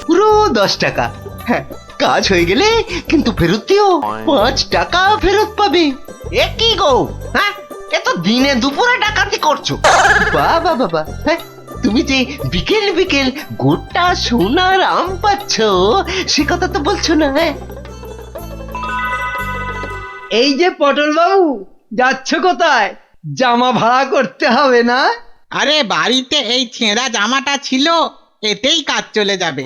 পুরো 10 টাকা। হ্যাঁ, কাজ হয়ে গেলে কিন্তু ফেরত দিও, 5 টাকা ফেরত পাবে। এ কি গো, হ্যাঁ, এ তো দিনে দুপুরে ডাকাতি করছো। বাবা বাবা, হ্যাঁ, তুমি যে বিকেল বিকেল গোটা সোনার আম পাচ্ছ সে কথা তো বলছো না। হ্যাঁ, এই যে পটল বাবু, যাচ্ছ কোথায়? জামা ভাড়া করতে হবে না? আরে বাড়িতে এই ছেঁড়া জামাটা ছিল, এতেই কাজ চলে যাবে।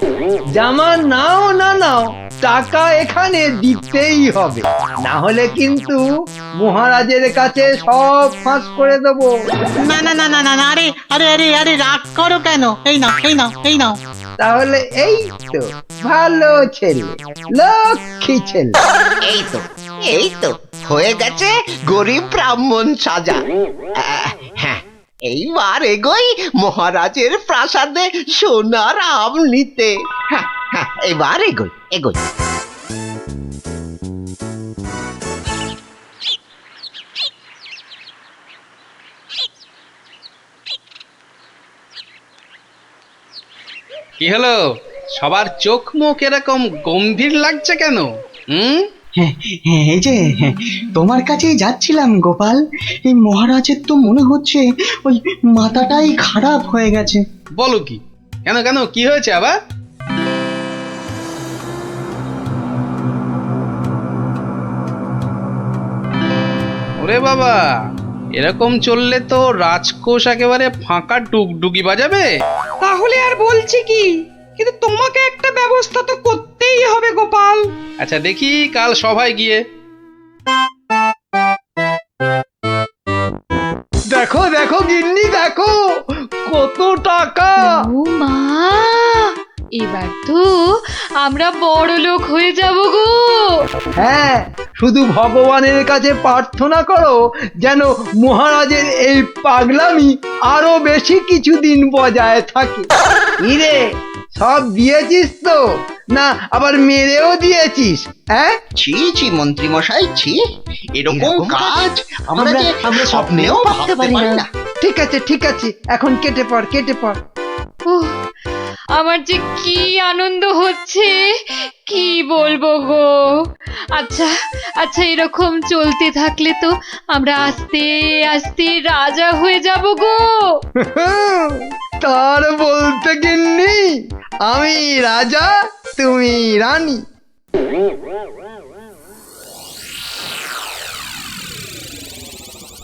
জামা নাও না নাও, টাকা এখানে দিতেই হবে, না হলে কিন্তু মহারাজের কাছে সব ফাঁস করে দেবো। না না না না না না, আরে আরে আরে আরে রাগ করো কেন? এই নাও এই নাও এই নাও। তাহলে এই তো ভালো ছেলে, লক্ষ্মী ছেলে। এই তো হয়ে গেছে গরিব ব্রাহ্মণ সাজা। হ্যাঁ, এইবার এগোই মহারাজের প্রাসাদে সোনার আম নিতে। হ্যাঁ হ্যাঁ, এবার এগোই এগোই। কি হলো, সবার চোখ মুখ এরকম গম্ভীর লাগছে কেন? এই যে তোমার কাছেই যাচ্ছিলাম গোপাল। এই মহারাজের তো মনে হচ্ছে ওই মাথাটাই খারাপ হয়ে গেছে। বলো কি? কেন কেন, কি হয়েছে আবার? ওরে বাবা, এরকম চললে তো রাজকোষ একেবারে ফাঁকা ডুগডুগি বাজাবে। তাহলে আর বলছি কি, কিন্তু তোমাকে একটা ব্যবস্থা তো করতেই হবে গোপাল। আচ্ছা দেখি কাল সভায় গিয়ে। দেখো দেখো গিন্নি, দেখো কত টাকা। ও মা, এবার তো আমরা বড় লোক হয়ে যাব গো। হ্যাঁ, শুধু ভগবানের কাছে প্রার্থনা করো যেন মহারাজের এই পাগলামি আরো বেশি কিছুদিন বজায় থাকে। ইরে, সব দিয়েছিস তো, না আবার মেরেও দিয়েছিস? হ্যাঁ, ছি ছি মন্ত্রী মশাই, ছি, এরকম কাজ আমরা স্বপ্নেও ভাবতে পারি না। ঠিক আছে ঠিক আছে, এখন কেটে পড় কেটে পড়। উহ, আমার যে কি আনন্দ হচ্ছে, কি বলবো গো। আচ্ছা আচ্ছা, এরকম চলতে থাকলে তো আমরা আস্তে আস্তে রাজা হয়ে যাব গো। তার বলতে গিন্নি, আমি রাজা তুমি রানী।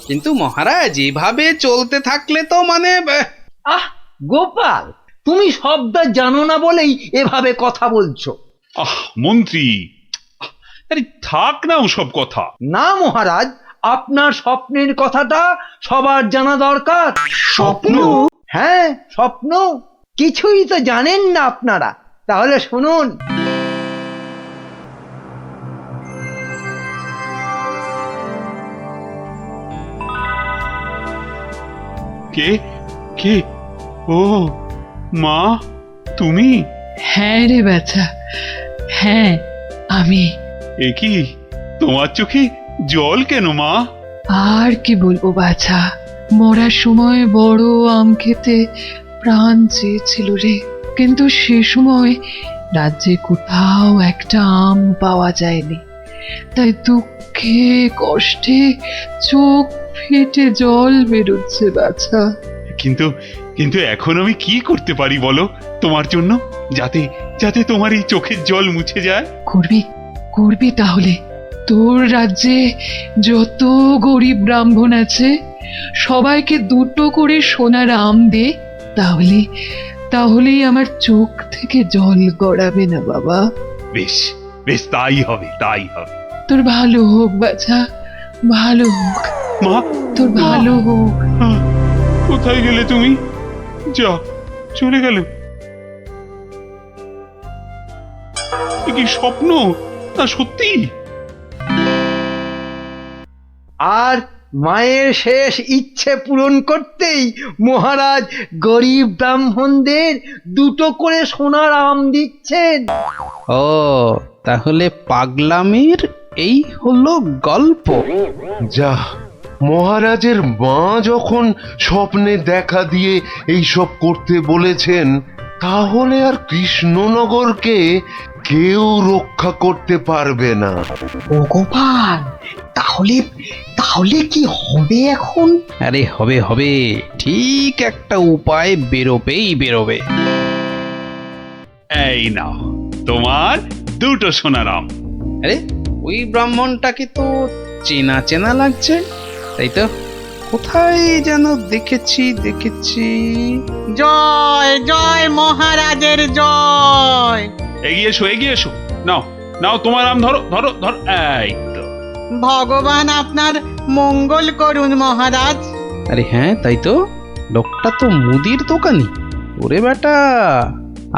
কিন্তু মহারাজ, এভাবে চলতে থাকলে তো মানে আহ গোপাল, তুমি শব্দ জানো না বলেই এভাবে কথা বলছো। মন্ত্রী, আরে থাক না ওসব কথা। না মহারাজ, আপনার স্বপ্নের কথাটা সবার জানা দরকার। স্বপ্ন? হ্যাঁ, স্বপ্ন। কিছুই তো জানেন না আপনারা, তাহলে শুনুন। কে কে? ও মা, তুমি? হ্যাঁ রে বাছা, হ্যাঁ আমি। এ কি, তোমার চোখে জল কেন মা? আর কি বলবো বাছা, মরার সময় বড় আম খেতে প্রাণ চেয়েছিল রে, কিন্তু সে সময় রাজ্যে কোথাও একটা আম পাওয়া যায়নি, তাই দুঃখে দুঃখে কষ্টে চোখ ফেটে জল বেরোচ্ছে বাছা। কিন্তু কিন্তু এখন আমি কি করতে পারি বলো তোমার জন্য, যাতে যাতে তোমার এই চোখের জল মুছে যায়? করবি করবি তাহলে। তোর রাজ্যে যত গরিব ব্রাহ্মণ আছে সবাইকে 2টো করে সোনার আম দে, তাহলেই আমার চোখ থেকে জল গড়াবে না বাবা। বেশ বেশ, তাই হবে তাই হবে। তোর ভালো হোক বাছা, ভালো হোক মা, তোর ভালো হোক। কোথায় গেলে তুমি? যা, চলে গেলে? এ কি স্বপ্ন না সত্যি? আর মায়ের শেষ ইচ্ছে পূরণ করতেই মহারাজ গরিব ব্রাহ্মণদের 2টো করে সোনার আম দিচ্ছেন। ও তাহলে পাগলামির এই হলো গল্প। যা, মহারাজের মা যখন স্বপ্নে দেখা দিয়ে এইসব করতে বলেছেন, তাহলে আর কৃষ্ণনগরকে কেউ রক্ষা করতে পারবে না। ও গোপাল, তাহলে তাহলে কি হবে এখন? আরে হবে হবে, ঠিক একটা উপায় বেরোবে। এই নাও তোমার 2টো সোনার আম। আরে ওই ব্রাহ্মণটাকে তো চেনা চেনা লাগছে, তাই তো? কোথায় যেন দেখেছি। জয় জয় মহারাজের জয়। এগিয়ে এসো। নাও নাও তোমার আম, ধরো ধরো ধরো। এই তো। ভগবান আপনার মঙ্গল করুন মহারাজ। আরে হ্যাঁ, তাই তো, লোকটা তো মুদির দোকানি। ওরে বেটা,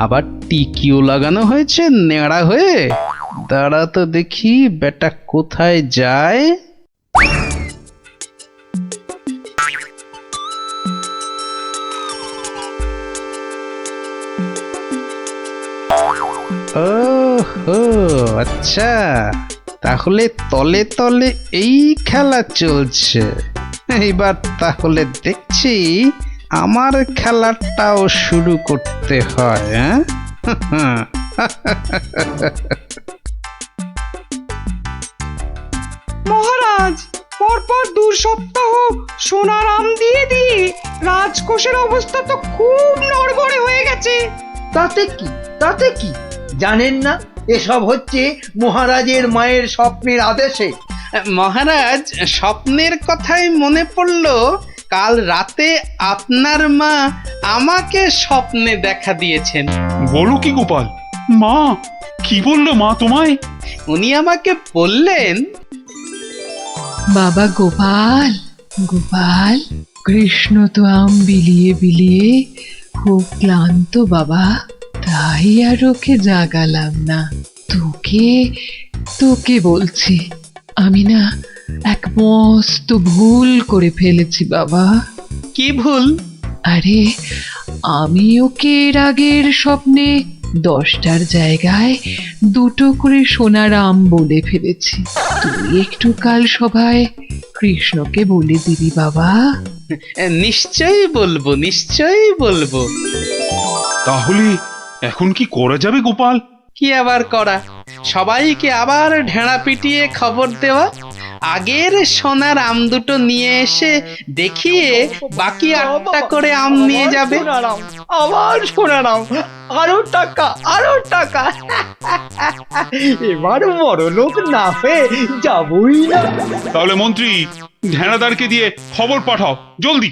আবার টিকিও লাগানো হয়েছে নেড়া হয়ে। দাঁড়া তো দেখি বেটা কোথায় যায়। ওহো, আচ্ছা, তাহলে তলে তলে এই খেলা চলছে। এইবার তাহলে দেখছি আমার খেলাটাও শুরু করতে হয়। হ্যাঁ, মহারাজ, পরপর 2 সপ্তাহ সোনার আম দিয়ে রাজকোষের অবস্থা তো খুব নড়বড়ে হয়ে গেছে। তাতে কি জানেন না, এসব হচ্ছে মহারাজের মায়ের স্বপ্নের আদেশে। মহারাজ, স্বপ্নের কথাই মনে পড়লো, কাল রাতে আপনার মা আমাকে স্বপ্নে দেখা দিয়েছেন। বলো কি গোপাল? মা কি বললো মা তোমায়? উনি আমাকে বললেন, বাবা গোপাল, গোপাল, কৃষ্ণ তো আম বিলিয়ে খুব ক্লান্ত বাবা, তাই আর ওকে জাগালাম না। তোকে বলছি, আমি না এক মস্ত ভুল করে ফেলেছি বাবা। কি ভুল? আরে, আমি ওকে এর আগের স্বপ্নে 10টার জায়গায় 2টো করে সোনার আম বলে ফেলেছি। তুই একটু কাল সভায় কৃষ্ণকে বলে দিবি বাবা। নিশ্চয়ই বলবো। তাহলে এখন কি করা যাবে গোপাল? কি আবার করা, সবাইকে আবার ঢেঁড়া পিটিয়ে খবর দেওয়া। আগের সোনার আম 2টো নিয়ে এসে দেখিয়ে বাকি 8টা করে আম নিয়ে যাবে। আবার সোনার আম, আরো টাকা। এবার বড় লোক না হয়ে যাবই না। তাহলে মন্ত্রী, ঢেঁড়াদারকে দিয়ে খবর পাঠাও জলদি।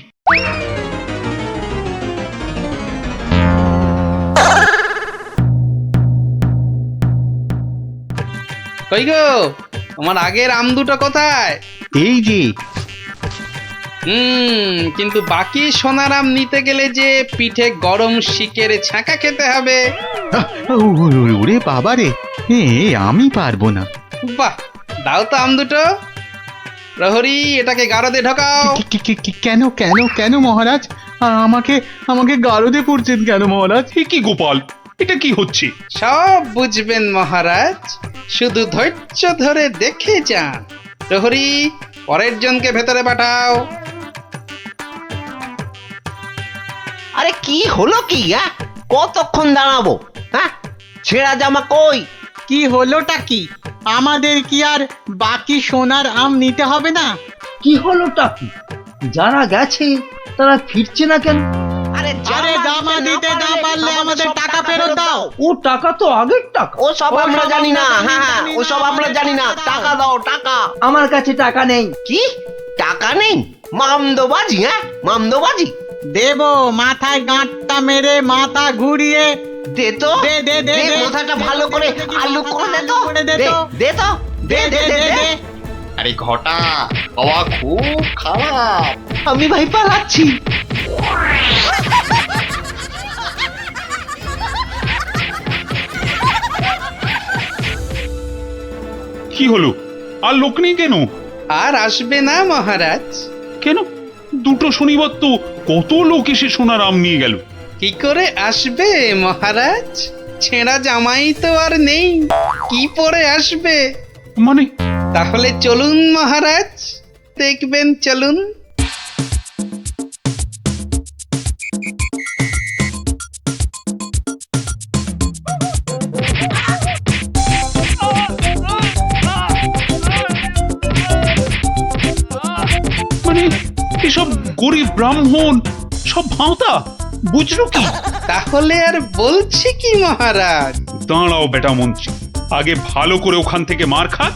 কই গো, তোমার আগের আম 2টো কোথায়? এই যে। কিন্তু বাকি সোনার আম নিতে গেলে যে পিঠে গরম শিকের ছাঁকা খেতে হবে। ওরে বাবা রে, আমি পারবো না। বাহ, দাও তো আম 2টো। প্রহরী, এটাকে গারদে ঢোকাও। কেন মহারাজ? আমাকে গারদে পড়ছেন কেন মহারাজ? কি গোপাল, এটা কি হচ্ছে? সব বুঝবেন মহারাজ, শুধু ধৈর্য ধরে দেখে যান। প্রহরী, পরের জনকে ভেতরে পাঠাও। আরে কি হলো কি? কতক্ষণ দাঁড়াবো? হ্যাঁ, ছেঁড়া জামা কই? কি হলোটা কি? আমাদের কি আর বাকি সোনার আম নিতে হবে না? কি হলোটা কি? যারা গেছে তারা ফিরছে না কেন? আরে জমা দিতে না পারলে আমাদের টাকা ফেরত দাও। ও টাকা তো আগের টাকা। ও সব আমরা জানি না, হ্যাঁ ও সব আমরা জানি না। টাকা দাও টাকা। আমার কাছে টাকা নেই। কি টাকা নেই? মামদোবাজি, হ্যাঁ মামদোবাজি। দেব মাথায় গাঁটটা মেরে মাথা ঘুরিয়ে দে তো, দে দে দে দে, দে। মাথাটা ভালো করে আলু করে দে তো, করে দে দে তো। দে তো, দে দে দে দে। আরে ঘটা, হাওয়া খুব খারাপ। আমি ভাই পালাচ্ছি। কি হলো? আর লোক নেই কেন? আর আসবে না মহারাজ। কেন? দুটো শনিবার তো কত লোক এসে সোনার আম নিয়ে গেল। কি করে আসবে মহারাজ? ছেঁড়া জামাই তো আর নেই, কি পরে আসবে? মানে? তাহলে চলুন মহারাজ, দেখবেন, চলুন। মানে এসব গরিব ব্রাহ্মণ সব ভাঁতা, বুঝলো কি? তাহলে আর বলছি কি মহারাজ? দাঁড়াও বেটা মন্ত্রী, আগে ভালো করে ওখান থেকে মার খা,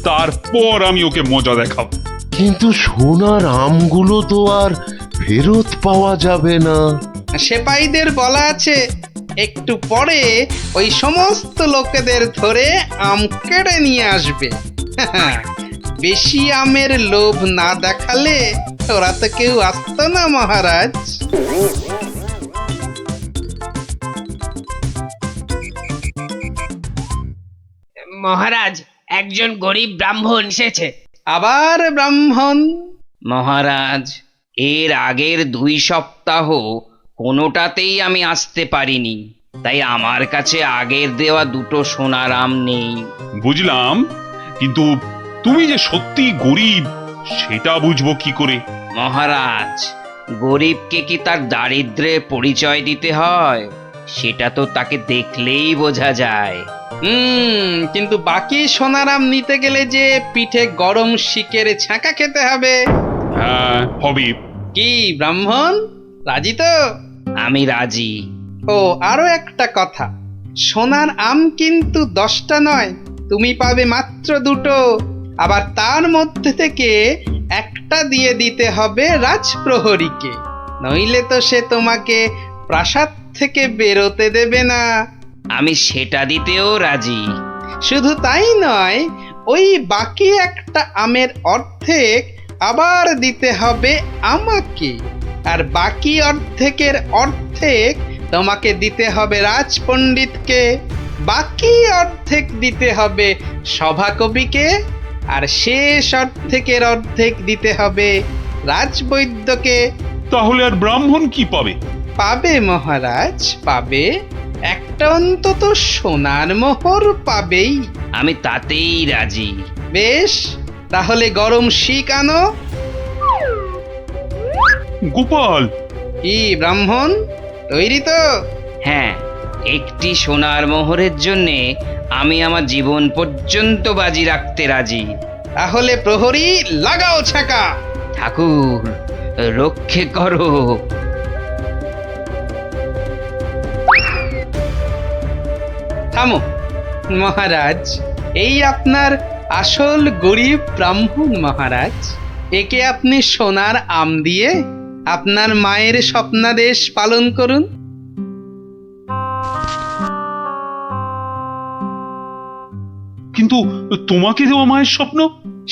তারপর আমি ওকে মজা দেখাবো। কিন্তু সোনার আমগুলো তো আর ফেরত পাওয়া যাবে না। সেপাইদের বলা আছে একটু পরে ওই সমস্ত লোকেদের ধরে আম কেড়ে নিয়ে আসবে। বেশি আমের লোভ না দেখালে ওরা তো কেউ আসতো না মহারাজ। মহারাজ, একজন গরিব ব্রাহ্মণ এসেছে। আবার ব্রাহ্মণ? মহারাজ, এর আগের 2 সপ্তাহ কোনোটাতেই আমি আসতে পারিনি, তাই আমার কাছে আগের দেওয়া 2টো সোনার আম নেই। বুঝলাম, কিন্তু তুমি যে সত্যি গরিব সেটা বুঝবো কি করে? মহারাজ, গরিবকে কি তার দারিদ্র্যের পরিচয় দিতে হয়? সেটা তো তাকে দেখলেই বোঝা যায়। কিন্তু বাকি সোনার আম নিতে গেলে যে পিঠে গরম শিকের ছাঁকা খেতে হবে। হ্যাঁ হবে। কি ব্রাহ্মণ, রাজি তো? আমি রাজি। ও আরো একটা কথা, সোনার আম কিন্তু 10টা নয়, তুমি পাবে মাত্র 2টো। আবার তার মধ্যে থেকে একটা দিয়ে দিতে হবে রাজপ্রহরীকে, নইলে তো সে তোমাকে প্রাসাদ থেকে বেরোতে দেবে না। আমি সেটা দিতেও রাজি। শুধু তাই নয়, ওই বাকি একটা আমের অর্ধেক আবার দিতে হবে আমাকে, আর বাকি অর্ধেকের অর্ধেক তোমাকে দিতে হবে রাজপণ্ডিতকে, বাকি অর্ধেক দিতে হবে সভাকবিকে, আর শেষ অর্ধেকের অর্ধেক দিতে হবে রাজবৈদ্যকে। তাহলে আর ব্রাহ্মণ কি পাবে? পাবে মহারাজ, পাবে একটা অন্তত সোনার মোহর পাবেই। আমি তাতেই রাজি। বেশ, তাহলে গরম শিক আনো। গোপাল! কি ব্রাহ্মণ, তৈরি তো? হ্যাঁ, একটি সোনার মোহরের জন্যে আমি আমার জীবন পর্যন্ত বাজি রাখতে রাজি। তাহলে প্রহরী লাগাও ছাকা। ঠাকুর, রক্ষে করো। থামো মহারাজ, এই আপনার আসল গরিব ব্রাহ্মণ মহারাজ। একে আপনি সোনার আম দিয়ে আপনার মায়ের স্বপ্নাদেশ পালন করুন। কিন্তু তোমাকে দেওয়া মায়ের স্বপ্ন?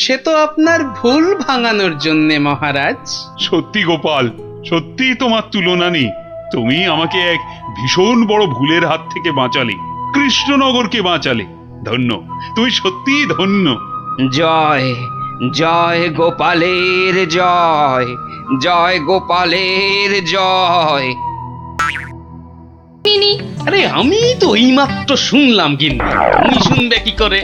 সে তো আপনার ভুল ভাঙানোর জন্যে মহারাজ। সত্যি গোপাল, সত্যি তোমার তুলনা নেই। তুমি আমাকে এক ভীষণ বড় ভুলের হাত থেকে বাঁচালে, কৃষ্ণনগরকে বাঁচালে। ধন্য, তুমি সত্যি ধন্য। জয় জয় গোপালের জয়, জয় গোপালের জয়। আরে আমি তো এইমাত্র শুনলাম, কিন্তু তুমি শুনবে কি করে?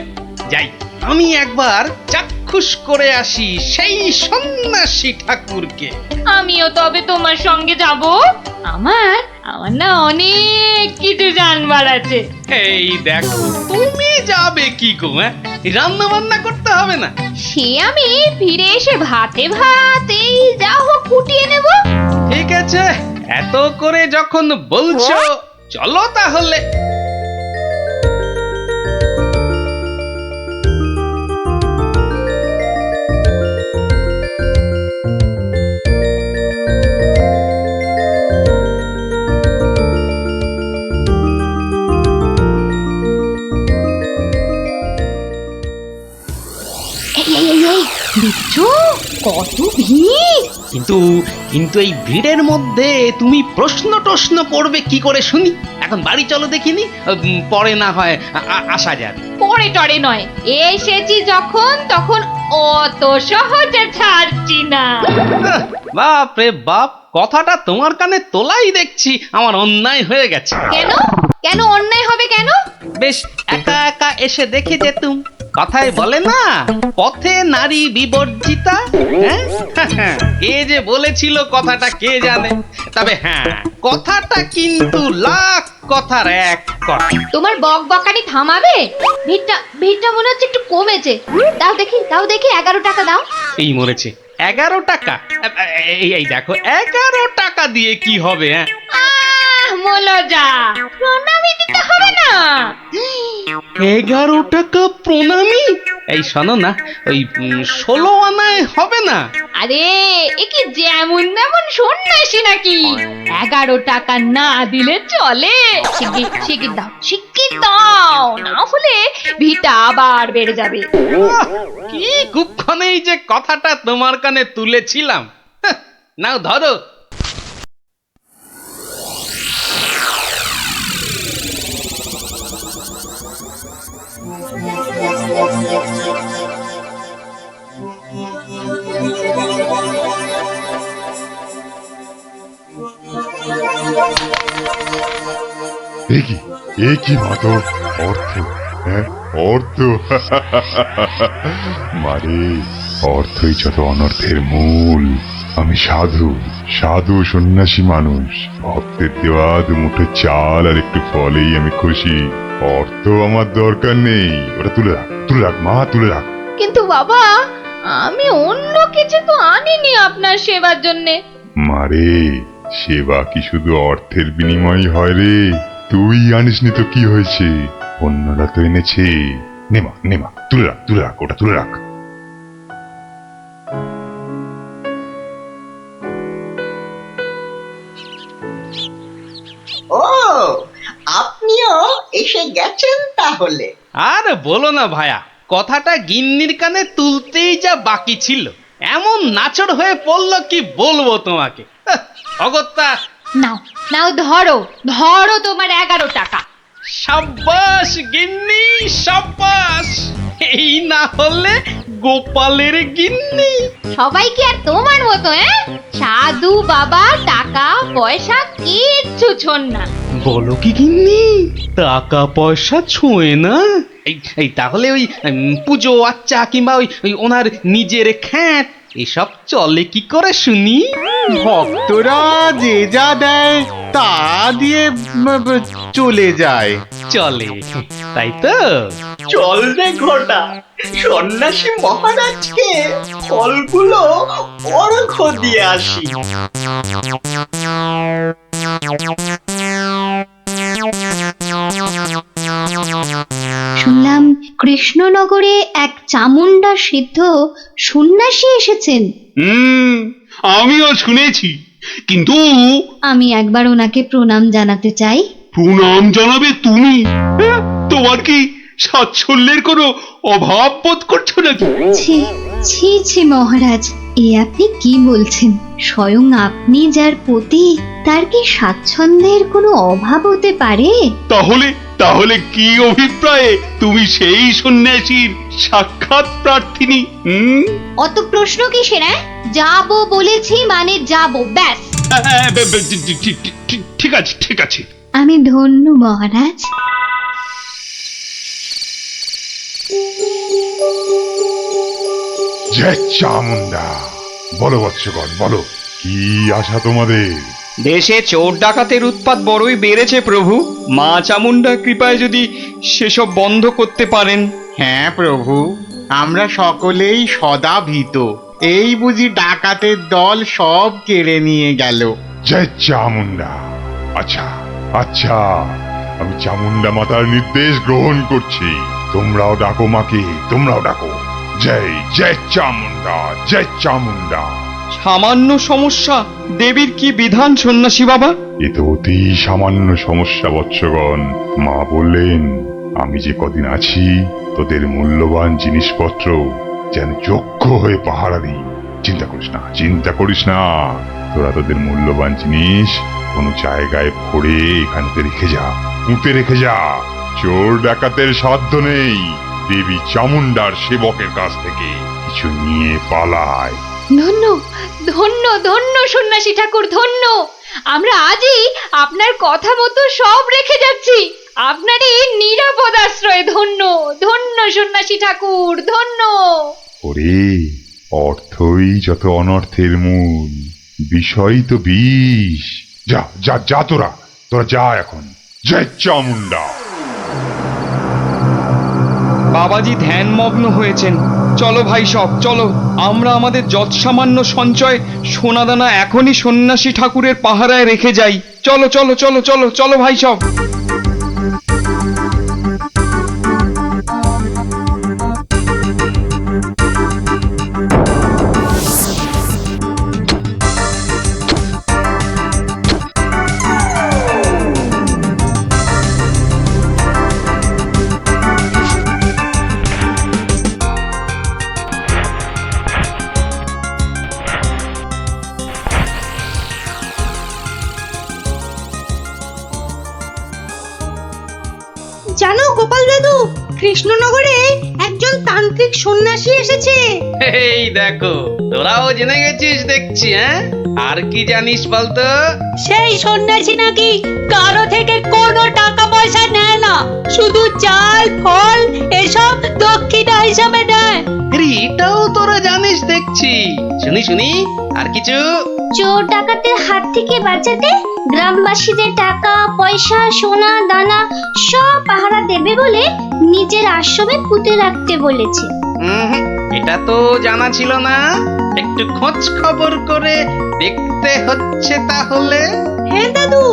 যাই, আমি একবার চাক্ষুষ করে আসি সেই সন্ন্যাসী ঠাকুরকে। আমিও তবে তোমার সঙ্গে যাব। আমার আমার না অনেক কিছু জানবার আছে। এই দেখো, তুমি যাবে কি গো? রান্না বান্না করতে হবে না। সে আমি ফিরে এসে ভাতে ভাত এই যা হোক ফুটিয়ে নেব। ঠিক আছে, এত করে যখন বলছো চলো তাহলে। দেখছো কত ভিড়। কিন্তু কিন্তু এই ভিড়ের মধ্যে তুমি প্রশ্ন টশ্ন করবে কি করে শুনি? এখন বাড়ি চলো দেখিনি, পরে না হয় আসা যাবে। পরে টরে নয়, এসেছি যখন তখন অত সহজে ছাড়ছি না। বাপ রে বাপ, কথাটা তোমার কানে তোলাই দেখছি আমার অন্যায় হয়ে গেছে। কেন কেন অন্যায় হবে কেন? বেশ একা একা এসে দেখে যেতুম। কথায় বলে না, পথে নারী বিবর্জিতা। হ্যাঁ, কে যে বলেছিল কথাটা কে জানে। তবে হ্যাঁ, কথাটা কিন্তু লাখ কথার এক কথা। তোমার বক বকানি থামাবে? ভিড়টা মনে হচ্ছে একটু কমেছে। দাও দেখি 11 টাকা দাও। এই মরেছে 11 টাকা? এই দেখো 11 টাকা দিয়ে কি হবে? হ্যাঁ মলজা, প্রণামী দিতে হবে না? 11 টাকা প্রণামী? এই শোনো না, ওই 16 আনায় হবে না? আরে এ কি যেমন তেমন সন্ন্যাসী নাকি? 11 টাকা না দিলে চলে? শিগগির দাও, না হলে ভিড়টা আবার বেড়ে যাবে। কি কুক্ষণেই যে কথাটা তোমার কানে তুলেছিলাম। নাও ধরো। কি মাতো অর্থ? হ্যাঁ অর্থ মারে, অর্থই যত অনর্থের মূল। আমি সাধু সন্ন্যাসী মানুষ। ভক্তের দেওয়া দুমুঠো চাল আর একটু ফলেই আমি খুশি। অর্থ আমার দরকার নেই। ওটা তুলে রাখ মা, তুলে রাখ। কিন্তু বাবা, আমি অন্য কিছু তো আনিনি আপনার সেবার জন্যে। মারে, সেবা কি শুধু অর্থের বিনিময় হয় রে? তুই আনিসনি তো কি হয়েছে, অন্যরা তো এনেছে। নেমা তুলে রাখ, ওটা তুলে রাখ। ও, আপনিও এসে গেছেন তাহলে? আর বলো না ভায়া, কথাটা গিন্নির কানে তুলতেই যা বাকি ছিল, এমন নাচড় হয়ে পড়লো কি বলবো তোমাকে। অগত্যা নাও ধরো তোমার 11 টাকা। সাব্বাস গিন্নি, সাব্বাস। এই না হলে গোপালের গিন্নি। সবাই কি আর তোমার মতো? সাধু বাবা টাকা পয়সা কিচ্ছু ছোন না। বলো কি গিন্নি, টাকা পয়সা ছোঁয় না? এই তাহলে ওই পুজো আচ্চা কিংবা ওই ওনার নিজের খ্যাট এসব চলে কি করে শুনি? ভক্তরা যে যা দেয় তা দিয়ে চলে যায়। চলে, তাই তো? চল রে ঘটা, সন্ন্যাসী মহারাজকে ফলগুলো অর্ঘ্য দিয়ে আসি। শুনলাম কৃষ্ণনগরে এক চামুন্ডা সিদ্ধ সন্ন্যাসী এসেছেন। আমিও শুনেছি, কিন্তু আমি একবার ওনাকে প্রণাম জানাতে চাই। প্রণাম জানাবে তুমি? তোমার কি সাচ্ছল্যের কোনো অভাব বোধ করছো নাকি? ছি মহারাজ, এ আপনি কি বলছেন? স্বয়ং আপনি যার পতি, তার কি স্বাচ্ছন্দ্যের কোনো অভাব হতে পারে? তাহলে কি অভিপ্রায়ে তুমি সেই সন্ন্যাসীর সাক্ষাৎ প্রার্থিনী? অত প্রশ্ন কিসের? যাবো বলেছি মানে যাবো, ব্যাস। ঠিক আছে। আমি ধন্য মহারাজ। জয় চামুন্ডা। বলো বৎসগণ, বলো কি আশা তোমাদের? দেশে চোর ডাকাতের উৎপাত বড়ই বেড়েছে প্রভু। মা চামুন্ডার কৃপায় যদি সেসব বন্ধ করতে পারেন। হ্যাঁ প্রভু, আমরা সকলেই সদা ভীত। এই বুঝি ডাকাতের দল সব কেড়ে নিয়ে গেল। জয় চামুন্ডা। আচ্ছা আচ্ছা, আমি চামুন্ডা মাতার নির্দেশ গ্রহণ করছি। তোমরাও ডাকো মাকে, তোমরাও ডাকো। জয় জয় চামুন্ডা, জয় চামুন্ডা। সামান্য সমস্যা, দেবীর কি বিধান সন্ন্যাসী বাবা? এ তো অতি সামান্য সমস্যা বৎসগণ। মা বললেন আমি যে কদিন আছি তোদের মূল্যবান জিনিসপত্র যেন যোগ্য হয়ে পাহারা দিই। চিন্তা করিস না, চিন্তা করিস না। তোরা তোদের মূল্যবান জিনিস কোনো জায়গায় ভরে এখানে রেখে যা, পুঁতে রেখে যা। চোর ডাকাতের সাধ্য নেই দেবী চামুন্ডার সেবকের কাছ থেকে কিছু নিয়ে পালায়। ধন্য ধন্য ধন্য সন্ন্যাসী ঠাকুর, ধন্য। আমরা আজই আপনার কথা মতো সব রেখে যাচ্ছি। আপনারই নিরাপদ আশ্রয়। ধন্য ধন্য সন্ন্যাসী ঠাকুর, ধন্য। ওরে, অর্থই যত অনর্থের মূল, বিষয় তো বিষ। যা যা যা, তোরা তোরা যা এখন। জয় চামুন্ডা। বাবাজি ধ্যানমগ্ন হয়েছেন। চলো ভাই সব, চলো। আমরা আমাদের যৎসামান্য সঞ্চয় সোনাদানা এখনই সন্ন্যাসী ঠাকুরের পাহারায় রেখে যাই। চলো চলো চলো চলো চলো ভাই সব। জানো গোপাল দাদু, কৃষ্ণনগরে একজন তান্ত্রিক সন্ন্যাসী এসেছে। এই দেখো, তোরাও জেনে গেছিস দেখছি। হ্যাঁ, আর কি জানিস বলতো? সেই সন্ন্যাসী নাকি কারো থেকে কোনো টাকা পয়সা নেয় না, শুধু চাল ফল এসব দক্ষিণা হিসাবে নেয়। এটাও তোরা জানিস দেখছি। শুনি শুনি, আর কিছু? চোর ডাকাতের হাত থেকে বাঁচাতে গ্রামবাসীদের টাকা পয়সা সোনা দানা সব পাহারা দেবে বলে নিজের আশ্রমে পুঁতে রাখতে বলেছে। এটা তো জানা ছিল না। একটু খোঁজ খবর করে দেখতে হচ্ছে তাহলে। হ্যাঁ দাদু,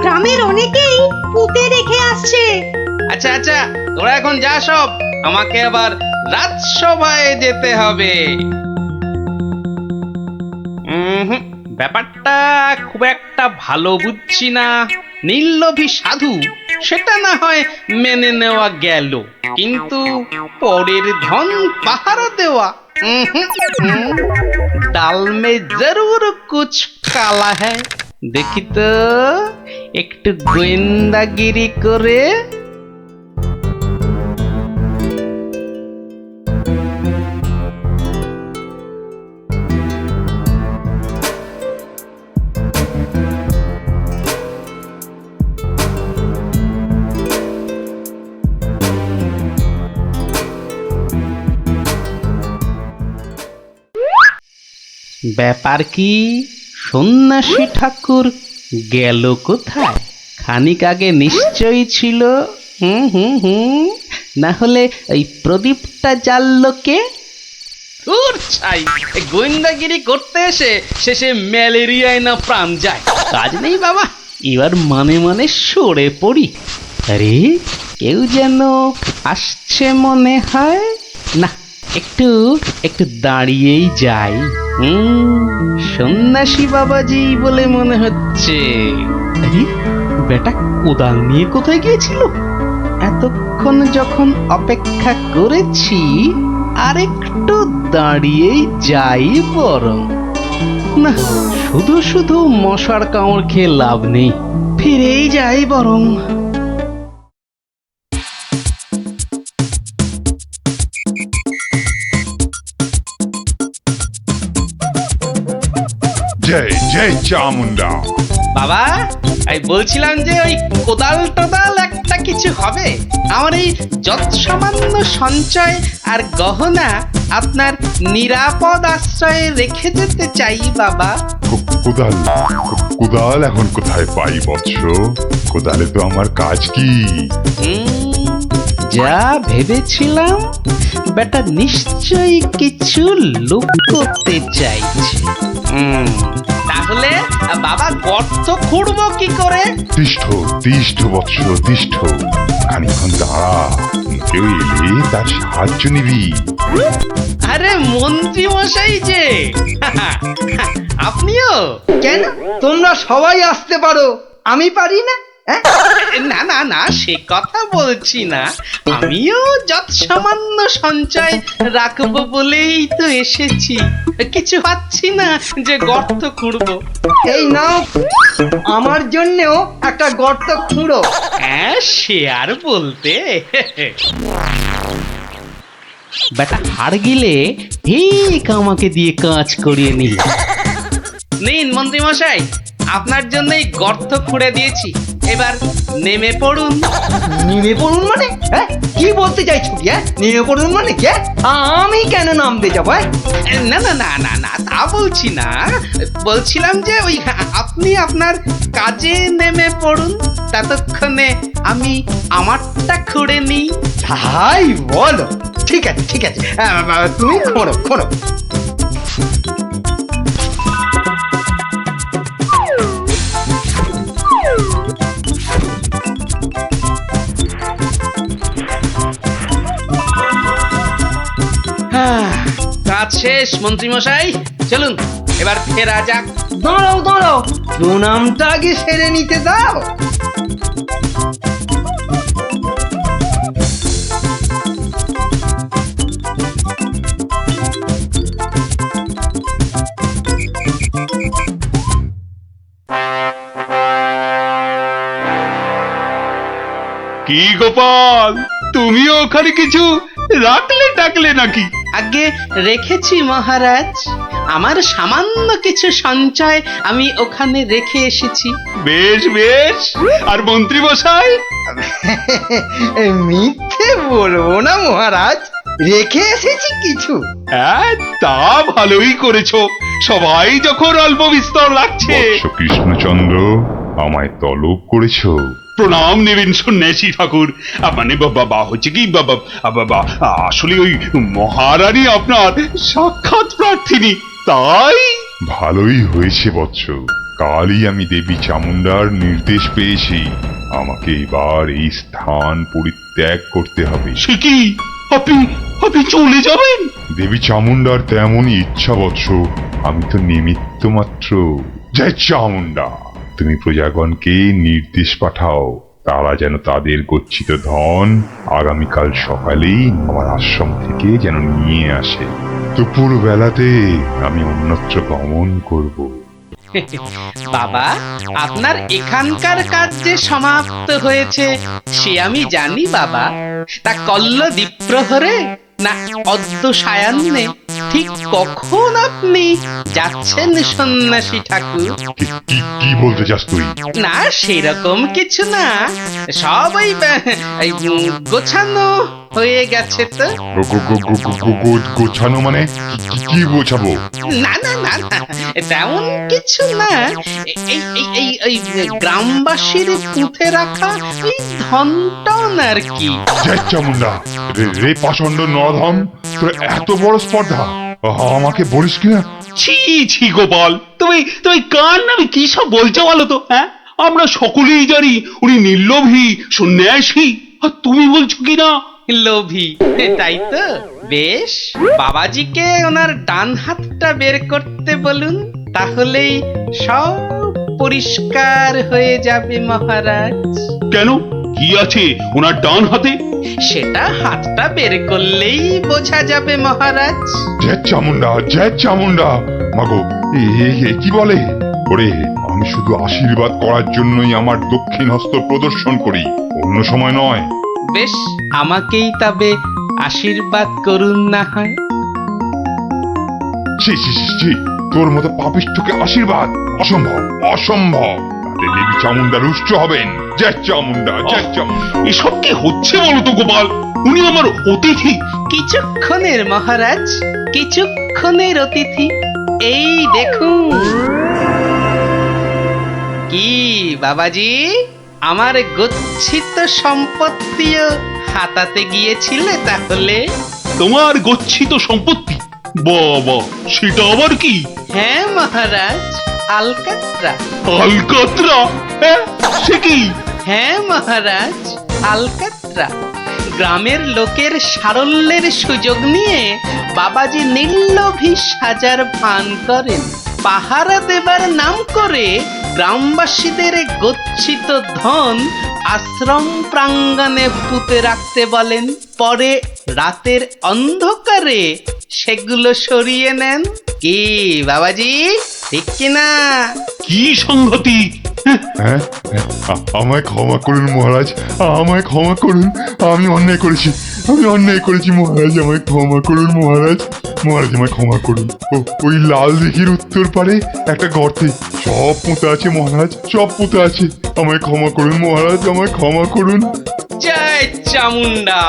গ্রামের অনেকেই পুঁতে রেখে আসছে। আচ্ছা আচ্ছা, তোরা এখন যা সব। আমাকে আবার রাজসভায় যেতে হবে। ব্যাপারটা খুব একটা ভালো বুঝছি না। নীললোভী সাধু সেটা না হয় মেনে নেওয়া গেল, কিন্তু পরের ধন পাহারা দেওয়া, ডাল মে জরুর কুছ কালা হ্যায়। দেখি তো একটু গোয়েন্দাগিরি করে। ব্যাপার কি? সন্ন্যাসী ঠাকুর গেল কোথায়? খানিক আগে নিশ্চয়ই ছিল। না হলে ওই প্রদীপটা জ্বাললো কে? গোয়েন্দাগিরি করতে এসে শেষে ম্যালেরিয়ায় না প্রাণ যায়। কাজ নেই বাবা, এবার মানে মানে সরে পড়ি। আরে, কেউ যেন আসছে মনে হয়। না, একটু একটু দাঁড়িয়েই যাই। সন্ন্যাসী বাবাজি বলে মনে হচ্ছে। আরে, বেটা কোদাল নিয়ে কোথায় গিয়েছিল? এতক্ষণ যখন অপেক্ষা করেছি, আর একটু দাঁড়িয়েই যাই বরং। না, শুধু শুধু মশার কামড় খেয়ে লাভ নেই, ফিরেই যাই বরং। জয় জয় চামুন্ডা। বাবা, আমি বলছিলাম যে ওই কোদাল টোদাল একটা কিছু হবে। আমার এই যৎসামান্য সঞ্চয় আর গহনা আপনার নিরাপদ আশ্রয়ে রেখে যেতে চাই বাবা। কোদাল কোদাল এখন কোথায় পাই বৎস? কোদালে তো আমার কাজ কি? যা ভেবেছিলাম বেটা নিশ্চয়ই কিছু লুক করতে চাইছে। তাহলে বাবা গর্ত খুঁড়বো কি করে? তিষ্ঠ তিষ্ঠ বৎস তিষ্ঠ, খানিক্ষণ দাঁড়া, কেউ এলে তার সাহায্য নিবি। আরে মন্ত্রী মশাই যে আপনিও? কেন তোমরা সবাই আসতে পারো, আমি পারি না? না না না, সে কথা বলছি না, আমিও যত সামান্য সঞ্চয় রাখবো বলেই তো এসেছি, কিছু পাচ্ছি না যে গর্ত খুঁড়বো। এই নাও, আমার জন্যও একটা গর্ত খুঁড়ো। হ্যাঁ, সে আর বলতে। বেটা হাড় গিলে ঠিক আমাকে দিয়ে কাজ করিয়ে নিল। নিন মন্ত্রী মশাই, আপনার জন্যই গর্ত খুঁড়ে দিয়েছি, এবার নেমে পড়ুন। নেমে পড়ুন মানে? কি বলতে চাইছো? নেমে পড়ুন মানে কে? আমি কেন নামতে যাবো? না না না না না, তা বলছি না, বলছিলাম যে ওই আপনি আপনার কাজে নেমে পড়ুন, ততক্ষণে আমি আমারটা খুঁড়ে নিই। তাই বলো? ঠিক আছে ঠিক আছে, তুমি খোঁড়ো খোঁড়ো। কাজ শেষ মন্ত্রী মশাই, চলুন এবার ফেরা যাক। দাঁড়াও দাঁড়াও, প্রণামটা আগে সেরে নিতে দাও। কি গোপাল, তুমিও ওখানে কিছু রাখলে টাকলে নাকি? আগে রেখেছি মহারাজ, আমার সামান্য কিছু সঞ্চয় আমি ওখানে রেখে এসেছি। বেশ বেশ, আর মন্ত্রী মশাই? মিথ্যে বলবো না মহারাজ, রেখে এসেছি কিছু। হ্যাঁ, তা ভালোই করেছো, সবাই যখন অল্প বিস্তর লাগছে। কৃষ্ণচন্দ্র, আমায় তলব করেছো? প্রণাম নেবেন সন্ন্যাসী ঠাকুর। মানে বাবা হচ্ছে কি বাবা, আসলে ওই মহারানী আপনার সাক্ষাৎ প্রার্থিনী, তাই। ভালোই হয়েছে বৎস, কালই আমি দেবী চামুন্ডার নির্দেশ পেয়েছি, আমাকে এবার এই স্থান পরিত্যাগ করতে হবে। সে কি, আপনি আপনি চলে যাবেন? দেবী চামুন্ডার তেমনই ইচ্ছা বৎস, আমি তো নিমিত্ত মাত্র। জয় চামুন্ডা, তুমি প্রজাগণকে নির্দেশ পাঠাও, তারা যেন তাদের গচ্ছিত ধন আগামীকাল সকালেই আমার আশ্রম থেকে যেন নিয়ে আসে। দুপুর বেলাতে আমি অন্যত্র গমন করব। বাবা, আপনার এখানকার কাজ যে সমাপ্ত হয়েছে সে আমি জানি বাবা, তা কল্ল দ্বীপ্রহরে না অদ্য সায়ান্নে, ঠিক কখন আপনি যাচ্ছেন সন্ন্যাসী ঠাকুর? কি বলতে চাস তুই? না সেরকম কিছু না, সবাই গোছানো হয়ে গেছে তো। গোছানো মানে কি গোছাবো? না না না না, তেমন কিছু না, এই গ্রামবাসীর পুঁতে রাখা ওই ধনটন আর কি। চামুন্ডা রে পাষণ্ড নরধম, তোর এত বড় স্পর্ধা, আমাকে বলিস কিনা? ছি ছি গোপাল, তুমি তুমি কার নামে কি সব বলছো বলো তো? হ্যাঁ, আমরা সকলেই জানি উনি নির্লোভী সন্ন্যাসী, আর তুমি বলছো কিনা লোভী। তাই তো, বেশ, বাবাজিকে ওনার ডান হাতটা বের করতে বলুন, তাহলেই সব পরিষ্কার হয়ে যাবে মহারাজ। কেন, কি আছে ওনার ডান হাতে? সেটা হাতটা বের করলেই বোঝা যাবে মহারাজ। জয় চামুন্ডা, জয় চামুন্ডা। মাগো, কি বলে? ওরে, আমি শুধু আশীর্বাদ করার জন্যই আমার দক্ষিণ হস্ত প্রদর্শন করি, অন্য সময় নয়। বেশ, আমাকেই তবে আশীর্বাদ করুন না হয়। তোর মতো পাপিষ্ঠকে আশীর্বাদ অসম্ভব, অসম্ভব। তাতে দেবী চামুন্ডা রুষ্ট হবেন। জয় চামুন্ডা, জয় চামুন্ডা। এসব কি হচ্ছে বলো তো গোপাল? উনি আমার অতিথি। কিছুক্ষণের মহারাজ, কিছুক্ষণের অতিথি। এই দেখুন। কি বাবাজি, আমার গচ্ছিত সম্পত্তিও খাতাতে গিয়েছিলে তাহলে? তোমার গচ্ছিত সম্পত্তি? বাবা, সেটা আবার কি? হ্যাঁ মহারাজ, আলকাতরা। আলকাতরা? হ্যাঁ, সে কি? হ্যাঁ মহারাজ, আলকাতরা। গ্রামের লোকের সারল্যের সুযোগ নিয়ে বাবাজি নির্লোভী সাজার ভান করেন। পাহারা দেবার নাম করে গ্রামবাসীদের গচ্ছিত ধন আশ্রম প্রাঙ্গণে পুঁতে রাখতে বলেন। পরে রাতের অন্ধকারে সেগুলো সরিয়ে নেন। কি বাবাজি, ঠিক কিনা? কি সংগতি? হ্যাঁ, আমায় ক্ষমা করুন মহারাজ, আমায় ক্ষমা করুন। আমি অন্যায় করেছি, মহারাজ, আমায় ক্ষমা করুন মহারাজ। মহারাজ আমায় ক্ষমা করুন। ওই লাল দিঘির উত্তর পারে একটা গর্তে সব পুঁতে আছে মহারাজ, সব পুঁতে আছে। আমায় ক্ষমা করুন মহারাজ, আমায় ক্ষমা করুন। জয় চামুন্ডা!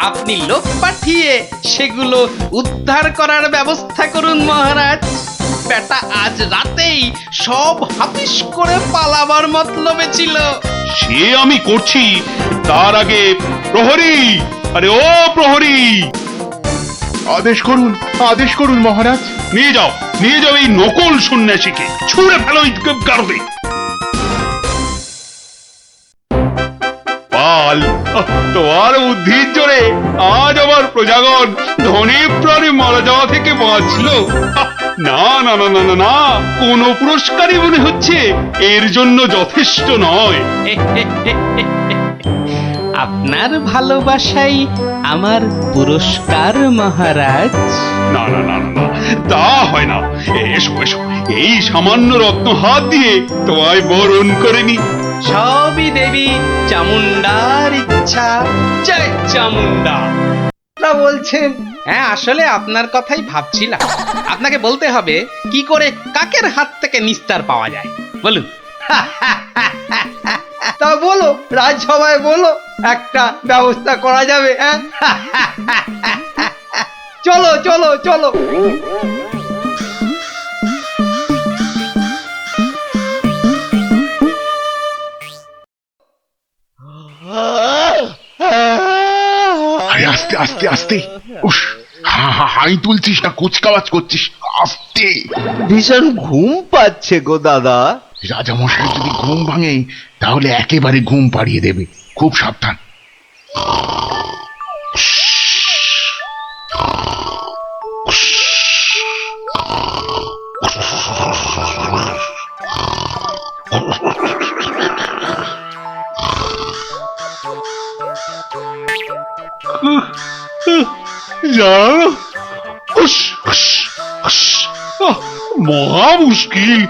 আপনি লোক পাঠিয়ে সেগুলো উদ্ধার করার ব্যবস্থা করুন মহারাজ। বেটা আজ রাতেই সব হাফিস করে পালাবার মতলবে ছিল। সে আমি করছি, তার আগে প্রহরী, আরে ও প্রহরী, আদেশ করুন মহারাজ। নিয়ে যাও এই নকল সন্ন্যাসীকে, ছুঁড়ে ফেলো এই গারদে। পাল, তোমার বুদ্ধির জোরে আজ আমার প্রজাগণ ধনে প্রাণে মারা যাওয়া থেকে বাঁচল। না না না না না না, কোন পুরস্কারই মনে হচ্ছে এর জন্য যথেষ্ট নয়। আপনার ভালোবাসাই আমার পুরস্কার মহারাজ। না না না না, তা হয় না। এসো এসো, এই সামান্য রত্ন হাত দিয়ে তোমায় বরণ করে নি। সবই দেবী চামুন্ডার ইচ্ছা। জয় চামুন্ডা! বলছেন? হ্যাঁ, আসলে আপনার কথাই ভাবছিলাম। আপনাকে বলতে হবে কি করে কাকের হাত থেকে নিস্তার পাওয়া যায়, বলুন। তা বলো, রাজসভায় বলো, একটা ব্যবস্থা করা যাবে। হ্যাঁ, চলো চলো চলো। আরে আস্তে আস্তে আস্তে, উস, হাই তুলছিস না কুচকাওয়াজ করছিস, আস্তে। ভীষণ ঘুম পাচ্ছে গো দাদা। রাজামশাই যদি ঘুম ভাঙে তাহলে একেবারে ঘুম পাড়িয়ে দেবে, খুব সাবধান। মহা মুশকিল।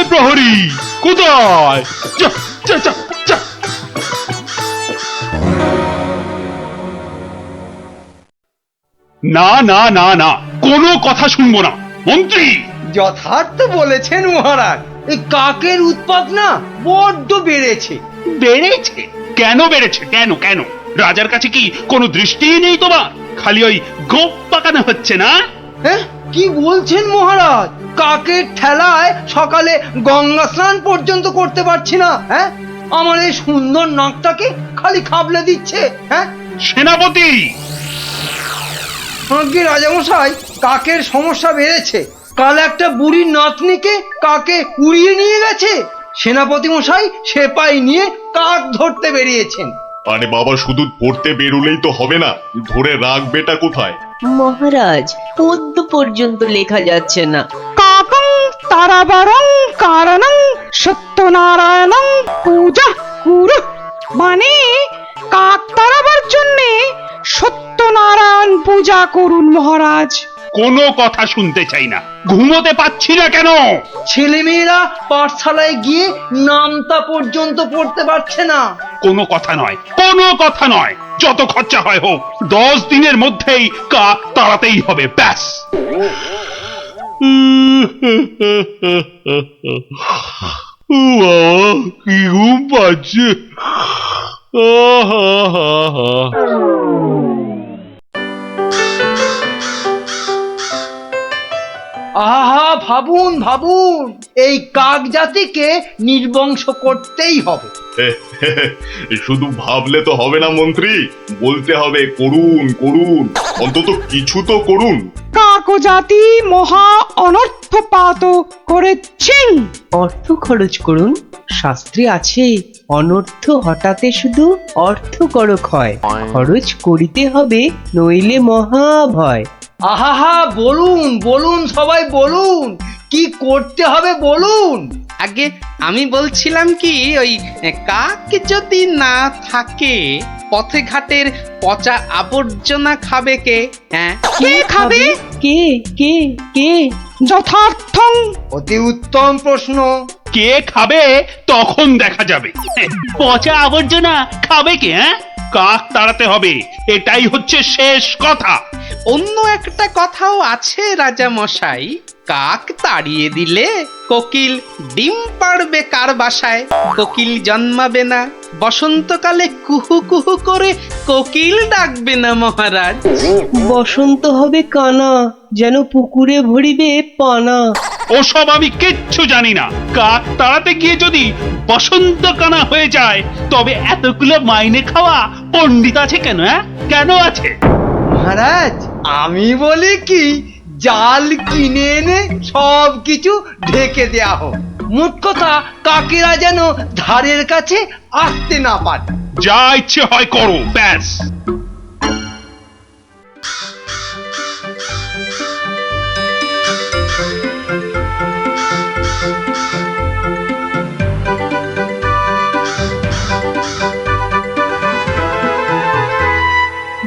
প্রহরী কোথায়? না না না না, কোনো কথা শুনবো না। মন্ত্রী! যথার্থ বলেছেন মহারাজ, এই কাকের উৎপাত না বড্ড বেড়েছে। বেড়েছে? কেন বেড়েছে? কেন কেন? রাজার কাছে কি কোনো দৃষ্টি নেই তোমার? খালি ওই গোপ পাকানো হচ্ছে না? হ্যাঁ, কি বলছেন মহারাজ? কাকের ঠেলায় সকালে গঙ্গা স্নান পর্যন্ত করতে পারছি না। হ্যাঁ, আমার এই সুন্দর নাকটাকে খালি খাবলে দিচ্ছে। হ্যাঁ সেনাপতি! আগে রাজামশাই, কাকের সমস্যা বেড়েছে। কাল একটা বুড়ির নাতনিকে কাকে উড়িয়ে নিয়ে গেছে। সেনাপতি মশাই সেপাই নিয়ে কাক ধরতে বেরিয়েছেন। আরে বাবা, শুধু পড়তে বেরোলেই তো হবে না, ধরে রাখবেটা কোথায়? মহারাজ, পদ্য পর্যন্ত লেখা যাচ্ছে না। কাকং তারাবারং কারণং সত্যনারায়ণং পূজা কুরু, মানে কাক তাড়াবার জন্যে সত্যনারায়ণ পূজা করুন মহারাজ। কোনো কথা শুনতে চাই না, ঘুমোতে পাচ্ছি না কেন? ছেলেমেয়েরা পাঠশালায় গিয়ে নামতা পর্যন্ত পড়তে পারছে না। কোনো কথা নয়, কোনো কথা নয়, যত খরচা হয় হোক, 10 দিনের মধ্যেই কাক তাড়াতেই হবে, ব্যাস। কি ঘুম পাচ্ছে। আহা, ভাবুন ভাবুন, এই কাক জাতিকে নির্বংশ করতেই হবে। শুধু ভাবলে তো হবে না মন্ত্রী, বলতে হবে করুন করুন, অন্তত কিছু তো করুন। কাকজাতি মহা অনর্থপাত করেছেন। অর্থ খরচ করুন, শাস্ত্রে আছে অনর্থ হঠাতে শুধু অর্থ কর ক্ষয়, খরচ করিতে হবে নইলে মহাভয়। আহা, বলুন বলুন, সবাই বলুন, কি করতে হবে বলুন। আগে আমি বলছিলাম কি, ওই কাক যদি না থাকে পথে ঘাটের পচা আবর্জনা খাবে কে? হ্যাঁ, কে খাবে? কে কে কে? যথার্থং। অতি উত্তম প্রশ্ন। কে খাবে তখন দেখা যাবে। পচা আবর্জনা খাবে কে? কাক তাড়াতে হবে, এটাই হচ্ছে শেষ কথা। অন্য একটা কথাও আছে রাজা মশাই, কাক তাড়িয়ে দিলে কোকিল ডিম পাড়বে কার বাসায়? কোকিল জন্মাবে না, বসন্তকালে কুহু কুহু করে কোকিল ডাকবে না মহারাজ। বসন্ত হবে কানা, যেন পুকুরে ভরিবে পানা। ওসব আমি কিচ্ছু জানি না। কাক তাড়াতে গিয়ে যদি বসন্ত কানা হয়ে যায়, তবে এতগুলো মাইনে খাওয়া পণ্ডিত আছে কেন? কেন আছে? মহারাজ, আমি বলি কি, জাল কিনে এনে সব কিছু ঢেকে দেয়া হোক। মোট কথা, কাকেরা যেন ধারের কাছে আসতে না পারে। যা ইচ্ছে হয় করো, ব্যাস।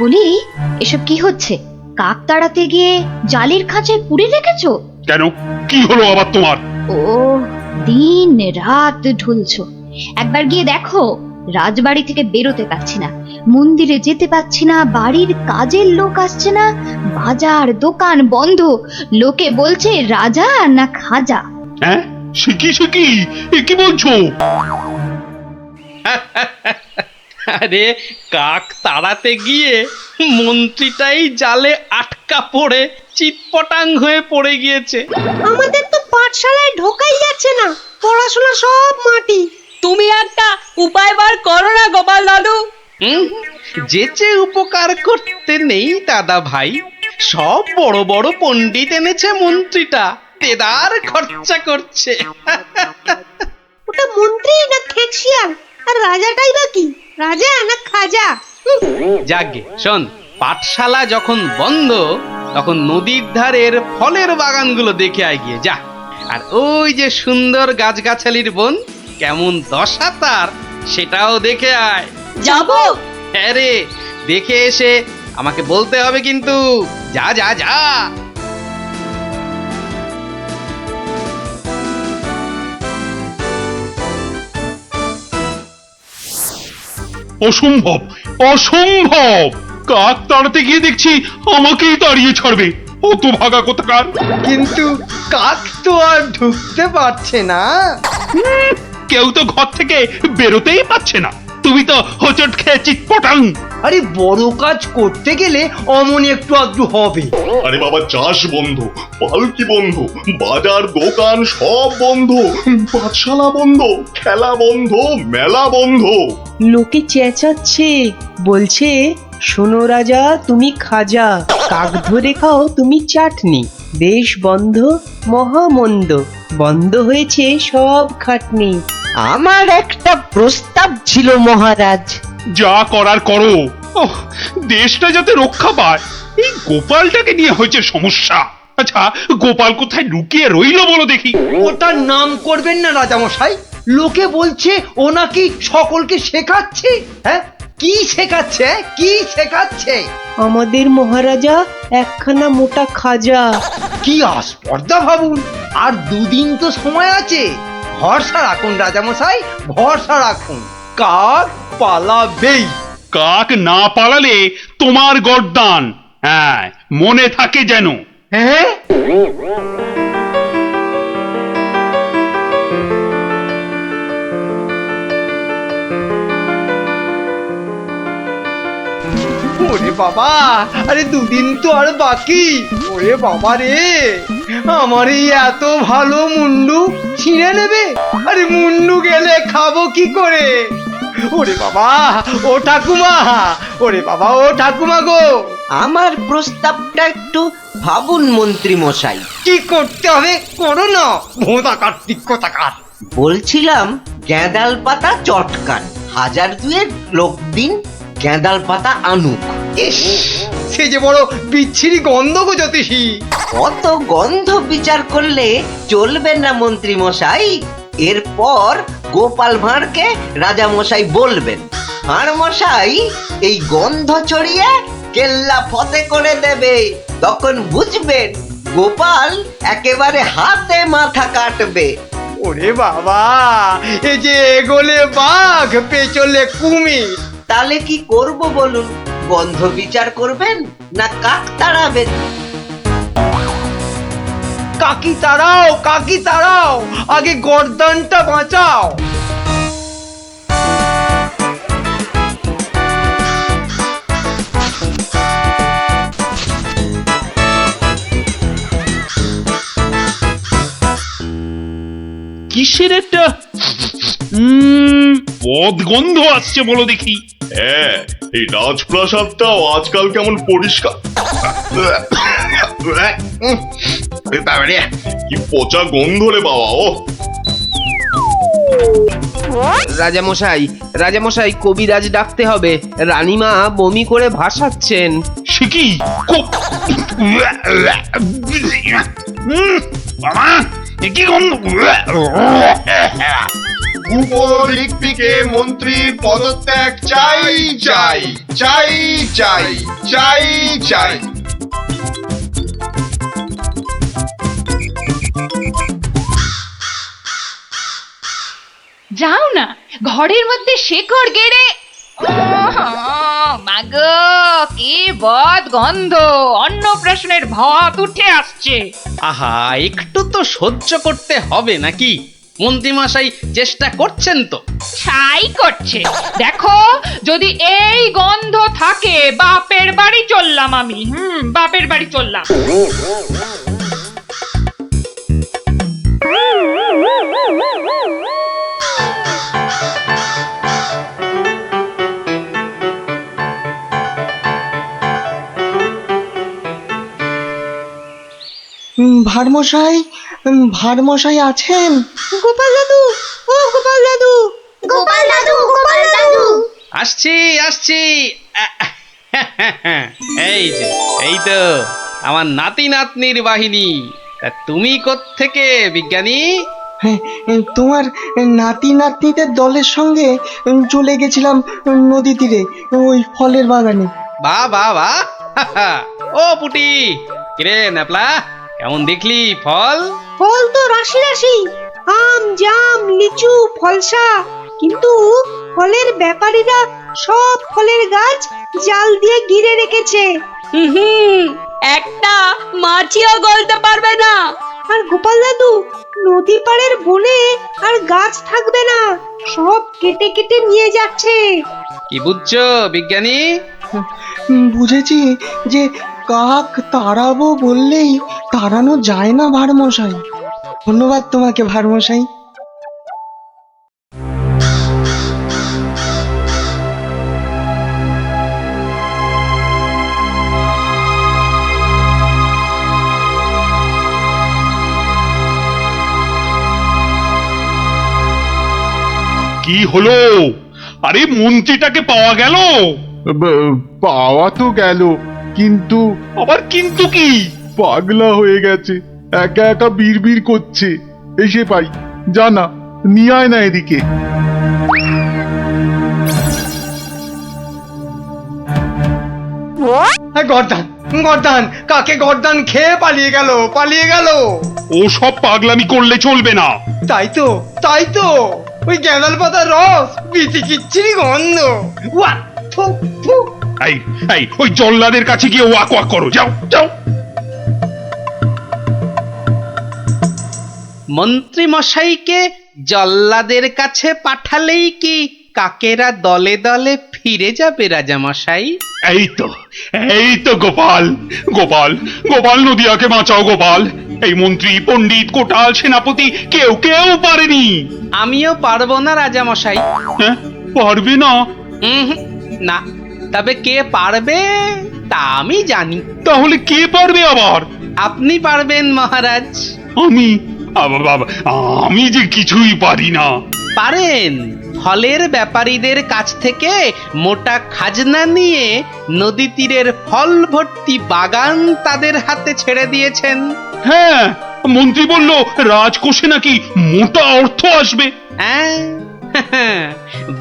বলি, এসব কি হচ্ছে? কাক তাড়াতে গিয়ে জালের খাঁচায় পুড়ে রেখেছো কেন? কি হলো আবার তোমার? ও, দিন রাত ঢুলছো। একবার গিয়ে দেখো, রাজবাড়ি থেকে বেরোতে পারছি না, মন্দিরে যেতে পারছি না, বাড়ির কাজের লোক আসছে না, বাজার দোকান বন্ধ, লোকে বলছে রাজা না খাজা। হ্যাঁ, শিখি কি বলছো? আরে, কাক তাড়াতে গিয়ে মন্ত্রীটাই জালে আটকা পড়ে চিটপটাং হয়ে পড়ে গিয়েছে। আমাদের তো পাঠশালায় ঢোকাই যাচ্ছে না, পড়াশোনা সব মাটি। তুমি একটা উপায় বার করো না গোপাল দাদু। যেচে উপকার করতে নেই দাদা ভাই, সব বড় বড় পণ্ডিত এনেছে মন্ত্রীটা, দেদার খরচা করছে। ওটা মন্ত্রী না খেকশিয়াল, আর রাজাটাই বা কি, রাজা না খাজা? যাগে শোন, পাঠশালা যখন বন্ধ তখন নদীর ধারের ফলের বাগানগুলো দেখে আয় গিয়ে যা। আর ওই যে সুন্দর গাছগাছালির বন, কেমন দশা তার, সেটাও দেখে আয়। যাবো? হ্যাঁ রে, দেখে এসে আমাকে বলতে হবে কিন্তু। যা যা যা। অসম্ভব, অসম্ভব! কাক তাড়াতে গিয়ে দেখছি আমাকেই তাড়িয়ে ছাড়বে। অত ভাগা কোথাকার! কিন্তু কাক তো আর ঢুকতে পারছে না। কেউ তো ঘর থেকে বেরোতেই পারছে না। তুমি তো হোঁচট খেয়ে চিৎপটাং। আরে, বড় কাজ করতে গেলে অমন একটু আধটু হবে। আরে বাবা, চাষ বন্ধ, পালকি বন্ধ, বাজার দোকান সব বন্ধ, পাঠশালা বন্ধ, খেলা বন্ধ, মেলা বন্ধ। লোকে চেঁচাচ্ছে, বলছে শোনো রাজা তুমি খাজা, কাক ধরে খাও তুমি চাটনি। দেশ বন্ধ, মহামন্দ, বন্ধ হয়েছে সব খাটনি। আমার একটা প্রস্তাব ছিল মহারাজ। যা করার করো। ওহ, দেশটা যাতে রক্ষা পায়, এই গোপালটাকে নিয়ে হয়েছে সমস্যা। আচ্ছা, গোপাল কোথায় লুকিয়ে রইলো বলো দেখি? ওটার নাম করবেন না রাজামশাই। লোকে বলছে ও নাকি সকলকে শেখাচ্ছে। হ্যাঁ, কি শেখাচ্ছে? কি শেখাচ্ছে? আমাদের মহারাজা একখানা মোটা খাজা। কি আস্পর্ধা ভাবুন। আর দুদিন তো সময় আছে, ভরসা রাখুন রাজামশাই, ভরসা রাখুন। কাক পালাবেই। কাক না পালালে তোমার গর্দান। হ্যাঁ, মনে থাকে যেন। হ্যাঁ, ওরে বাবা, আরে দুদিন তো আর বাকি। ওরে বাবা রে, আমার এই এত ভালো মুন্ডু ছিঁড়ে নেবে? আরে মুন্ডু গেলে খাবো কি করে? ওরে বাবা, ও ঠাকুমা, ওরে বাবা, ও ঠাকুমা গো, আমার প্রস্তাবটা একটু ভাবুন মন্ত্রী মশাই। কি করতে হবে করো না, ভোঁতা কার্তিক কোথাকার। বলছিলাম গ্যাঁদাল পাতা চটকান, 1000 লোক দিন গ্যাঁদাল পাতা আনুক। ইস, সে যে বড় বিচ্ছিরি গন্ধ গো জ্যোতিষী। অত গন্ধ বিচার করলে চলবে না মন্ত্রী মশাই। এরপর গোপাল ভাঁড়কে রাজা মশাই বলবেন, ভাঁড় মশাই এই গন্ধ ছড়িয়ে কেল্লা ফতে করে দেবে। তখন বুঝবেন গোপাল একেবারে হাতে মাথা কাটবে। ওরে বাবা, এ যে এগোলে বাঘ পেছলে কুমির। তাহলে কি করব বলুন? গন্ধ বিচার করবেন না কাক তাড়াবেন? কাকি তাড়াও, কাকি তাড়াও, আগে গর্দানটা বাঁচাও। কিসের একটা বদগন্ধ আসছে বলো দেখি। হ্যাঁ, এই রাজপ্রাসাদটাও আজকাল কেমন পরিষ্কার। কি পচা গন্ধ রে বাবা। ও রাজামশাই কবিরাজ ডাকতে হবে। রানীমা বমি করে ভাসাচ্ছেন। সে কি কি গন্ধ? উপরিক্তিকে মন্ত্রীর পদত্যাগ চাই চাই চাই চাই চাই চাই। যাও না, ঘরের মধ্যে শেকড় গেড়ে। মাগো, কি বদ গন্ধ! অন্নপ্রাশনের ভাত উঠে আসছে। আহা, একটু তো সহ্য করতে হবে নাকি? মন্ত্রীমশাই চেষ্টা করছেন তো। ছাই করছে। দেখো, যদি এই গন্ধ থাকে বাপের বাড়ি চললাম আমি। বাপের বাড়ি চললাম। ভাড়মশাই, ভাড়মশাই আছেন? গোপাল দাদু, ও গোপাল দাদু, গোপাল দাদু, গোপাল দাদু। আসছি আসছি। এই যে, এই তো আমার নাতি নাতনির বাহিনী। তা তুমি কোত্থেকে বিজ্ঞানী? হ্যাঁ, তোমার নাতি নাতনিদের দলের সঙ্গে চলে গেছিলাম নদী তীরে, ওই ফলের বাগানে। বাহ বাহ বাহ। ও পুটি, কিরে ন্যাপলা, কেমন দেখলি ফল? ফল তো রাশি রাশি, আম, জাম, লিচু, ফলসা। কিন্তু ফলের ব্যাপারীরা সব ফলের গাছ জাল দিয়ে ঘিরে রেখেছে। একটা মাছিও গলতে পারবে না। আর গোপাল দাদু, নদী পাড়ের বনে আর গাছ থাকবে না, সব কেটে কেটে নিয়ে যাচ্ছে। কি বুঝছো বিজ্ঞানী? বুঝেছি যে কাক তাড়াবো বললেই তাড়ানো যায় না ভাড়মশাই। ধন্যবাদ তোমাকে ভাড়মশাই। কি হলো? আরে মন্ত্রীটাকে পাওয়া গেল? পাওয়া তো গেল, কিন্তু আবার কিন্তু কি? পাগলা হয়ে গেছে, একা একা বিড়বিড় করছে। এসে পাই, জানা নিয়ে আয় না এদিকে। গর্দান, গর্দান, কাকে গর্দান খেয়ে পালিয়ে গেল, পালিয়ে গেল। ও সব পাগলামি করলে চলবে না। তাই তো, তাই তো, ওই গ্যাঁদাল পাতার রস, বিচি কিচ্ছিরি গন্ধ। ওয়া, থু, থু। এই এই, ওই জল্লাদের কাছে গিয়ে ওয়াক ওয়াক করো, যাও যাও। মন্ত্রী মশাইকে জল্লাদের কাছে পাঠালেই কি কাকেরা দলে দলে ফিরে যাবে রাজামশাই? এই তো গোপাল, গোপাল, গোপাল, নদিয়াকে বাঁচাও গোপাল। এই মন্ত্রী পণ্ডিত কোটাল সেনাপতি কেউ কেউ পারেনি। আমিও পারবো না রাজামশাই। হ্যাঁ, পারবে না? না, তবে কে পারবে তা আমি জানি। তাহলে কে পারবে আবার? আপনি পারবেন মহারাজ। আমি? আমি যে কিছুই পারি না। পারেন। ফলের ব্যাপারীদের কাছ থেকে মোটা খাজনা নিয়ে নদী তীরের ফল ভর্তি বাগান তাদের হাতে ছেড়ে দিয়েছেন। হ্যাঁ, মন্ত্রী বলল রাজকোষে নাকি মোটা অর্থ আসবে। হ্যাঁ,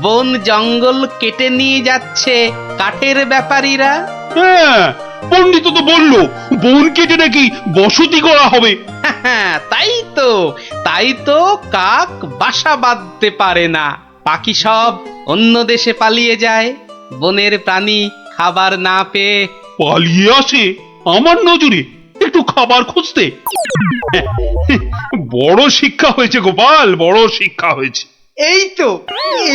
বন জঙ্গল কেটে নিয়ে যাচ্ছে কাঠের ব্যাপারীরা। হ্যাঁ, পণ্ডিত তো বলল বন কেটে নাকি বসতি করা হবে। তাই তো কাক বাসা বাঁধতে পারে না, পাখি সব অন্য দেশে পালিয়ে যায়। বনের প্রাণী খাবার না পেয়ে পালিয়ে আসে আমার নজরে একটু খাবার খুঁজতে। বড় শিক্ষা হয়েছে গোপাল, বড় শিক্ষা হয়েছে। এই তো,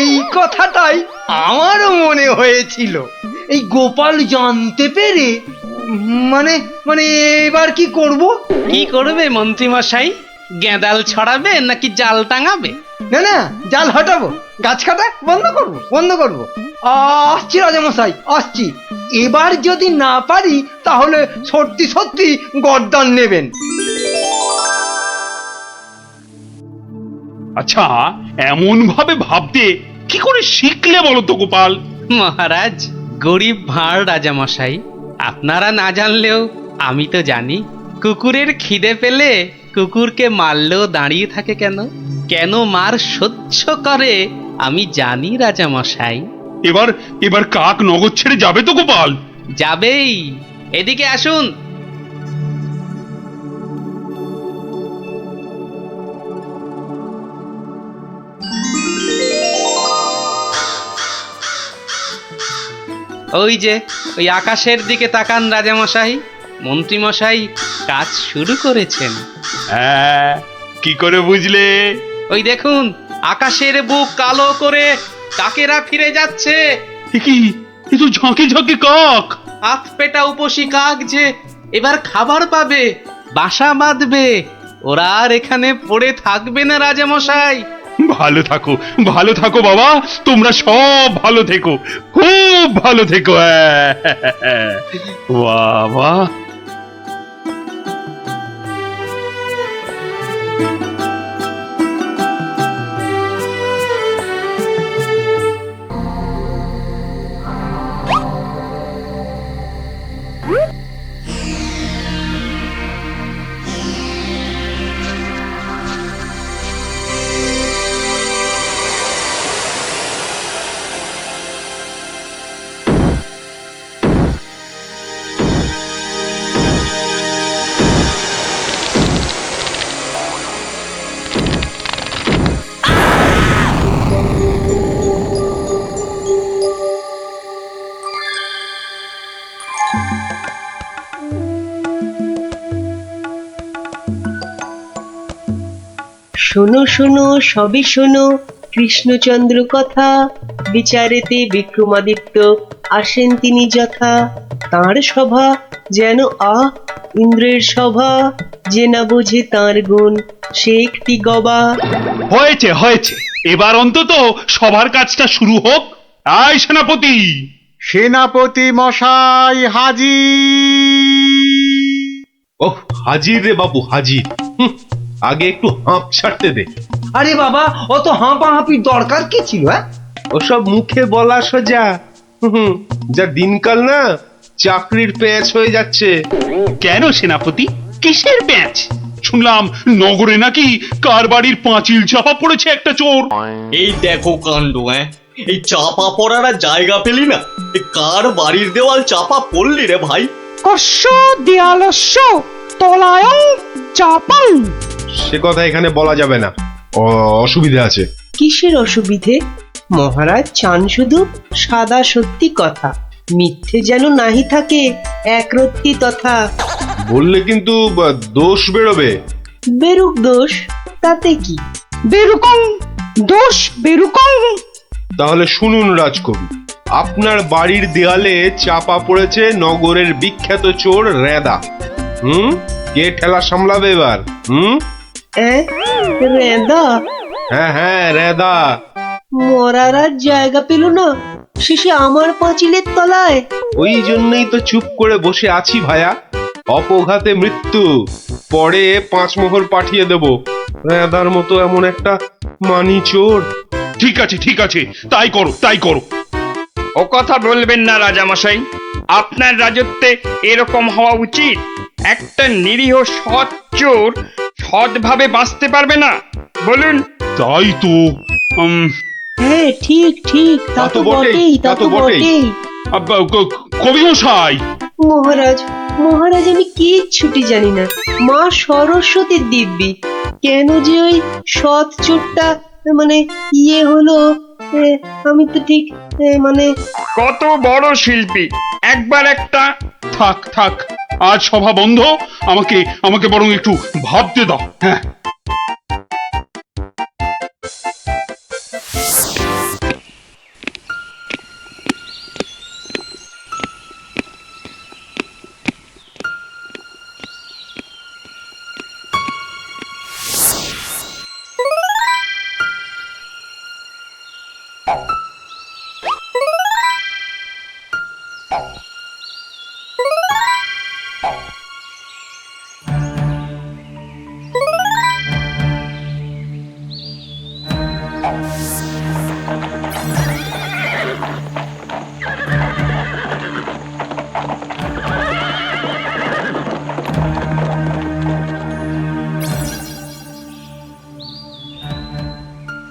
এই কথাটাই আমারও মনে হয়েছিল। এই গোপাল জানতে পেরে মানে মানে এবার কি করব? কি করবে মন্ত্রী মশাই? গেঁদাল ছড়াবে নাকি জাল টাঙাবে? না না, জাল হটাবো, গাছ কাটা বন্ধ করবো। আসছি রাজামশাই, আসছি। এবার যদি না পারি তাহলে সত্যি সত্যি গর্দান নেবেন। আচ্ছা, এমন ভাবে ভাবতে কি করে শিখলে বলো তো গোপাল? মহারাজ, গরিব ভাঁড় রাজামশাই, আপনারা না জানলেও আমি তো জানি। কুকুরের খিদে পেলে কুকুরকে মারলেও দাঁড়িয়ে থাকে কেন? কেন মার সহ্য করে আমি জানি রাজামশাই। এবার কাক নগর ছেড়ে যাবে তো গোপাল? যাবেই। এদিকে আসুন। ওই যে ওই আকাশের দিকে তাকান রাজামশাই, মন্ত্রীমশাই কাজ শুরু করেছেন। হ্যাঁ, কি করে বুঝলে? ওই দেখুন, আকাশের বুক কালো করে কাকেরা ফিরে যাচ্ছে। কি, এ তো ঝাঁকে ঝাঁকে কাক। আত পেটা উপসী কাক যে এবার খাবার পাবে, বাসা বাঁধবে। ওরা আর এখানে পড়ে থাকবে না রাজামশাই। ভালো থাকো বাবা, তোমরা সব ভালো থেকো, খুব ভালো থেকো। বাবা, শোনো শোনো সবই শোনো কৃষ্ণচন্দ্র কথা, বিচারেতে বিক্রমাদিত্য আসেন তিনি যথা। তাঁর সভা যেন ইন্দ্রের সভা, যে না বোঝে তাঁর গুণ সে একটি গবা। হয়েছে, এবার অন্তত সবার কাজটা শুরু হোক। আয় সেনাপতি। সেনাপতি মশাই হাজির। ওহ, হাজির রে বাবু, হাজির। আগে একটু হাঁপ ছাড়তে দে। আরে বাবা, অত হাঁপাহাঁপির দরকার কি ছিল? ওসব মুখে বলা সোজা। যা দিনকাল না, চাকরির প্যাঁচ হয়ে যাচ্ছে। কেন সেনাপতি, কিসের প্যাঁচ? শুনলাম নগরে নাকি কার বাড়ির পাঁচিল চাপা পড়েছে একটা চোর। এই দেখো কাণ্ড। এই চাপা পড়ার আর জায়গা পেলি না, কার বাড়ির দেওয়াল চাপা পড়লি রে ভাই? কস্য দেয়ালস্য তলায়ং চাপাং। সে কথা এখানে বলা যাবে না, অসুবিধা আছে। কিসের অসুবিধে? মহারাজ চান শুধু সাদা সত্যি কথা, মিথ্যে যেন নাহি থাকে একরত্তি তথা। বললে কিন্তু দোষ বেরোবে। বেরুক দোষ, তাতে কি? বেরুকং দোষ বেরুকং। তাহলে শুনুন রাজকবি, আপনার বাড়ির দেয়ালে চাপা পড়েছে নগরের বিখ্যাত চোর রেদা। কে ঠেলা সামলাবে এবার? রেদা হ্যাঁ রেদা। মরার আর জায়গা পেল না, শেষে আমার পাঁচিলের তলায়। ওই জন্যই তো চুপ করে বসে আছি ভায়া। অপঘাতে মৃত্যু, পরে 5 মোহর পাঠিয়ে দেব। রেদার মতো এমন একটা মানি চোর। ঠিক আছে ঠিক আছে, তাই করো তাই করো। ও কথা বলবেন না রাজামশাই, আপনার রাজত্বে এরকম হওয়া উচিত। একটা নিরীহ সৎ চোর সৎভাবে বাঁচতে পারবে না, বলুন? তাই তো। হ্যাঁ ঠিক ঠিক, তা তো বটেই, তা তো বটেই। কবি মশাই। মহারাজ মহারাজ, আমি কিচ্ছুটি জানি না। মা সরস্বতীর দিব্যি, কেন যে ওই সৎ চোরটা মানে হলো, আমি তো ঠিক মানে। কত বড় শিল্পী, একবার একটা। থাক থাক, আজ সভা বন্ধ। আমাকে আমাকে বরং একটু ভাবতে দাও। হ্যাঁ,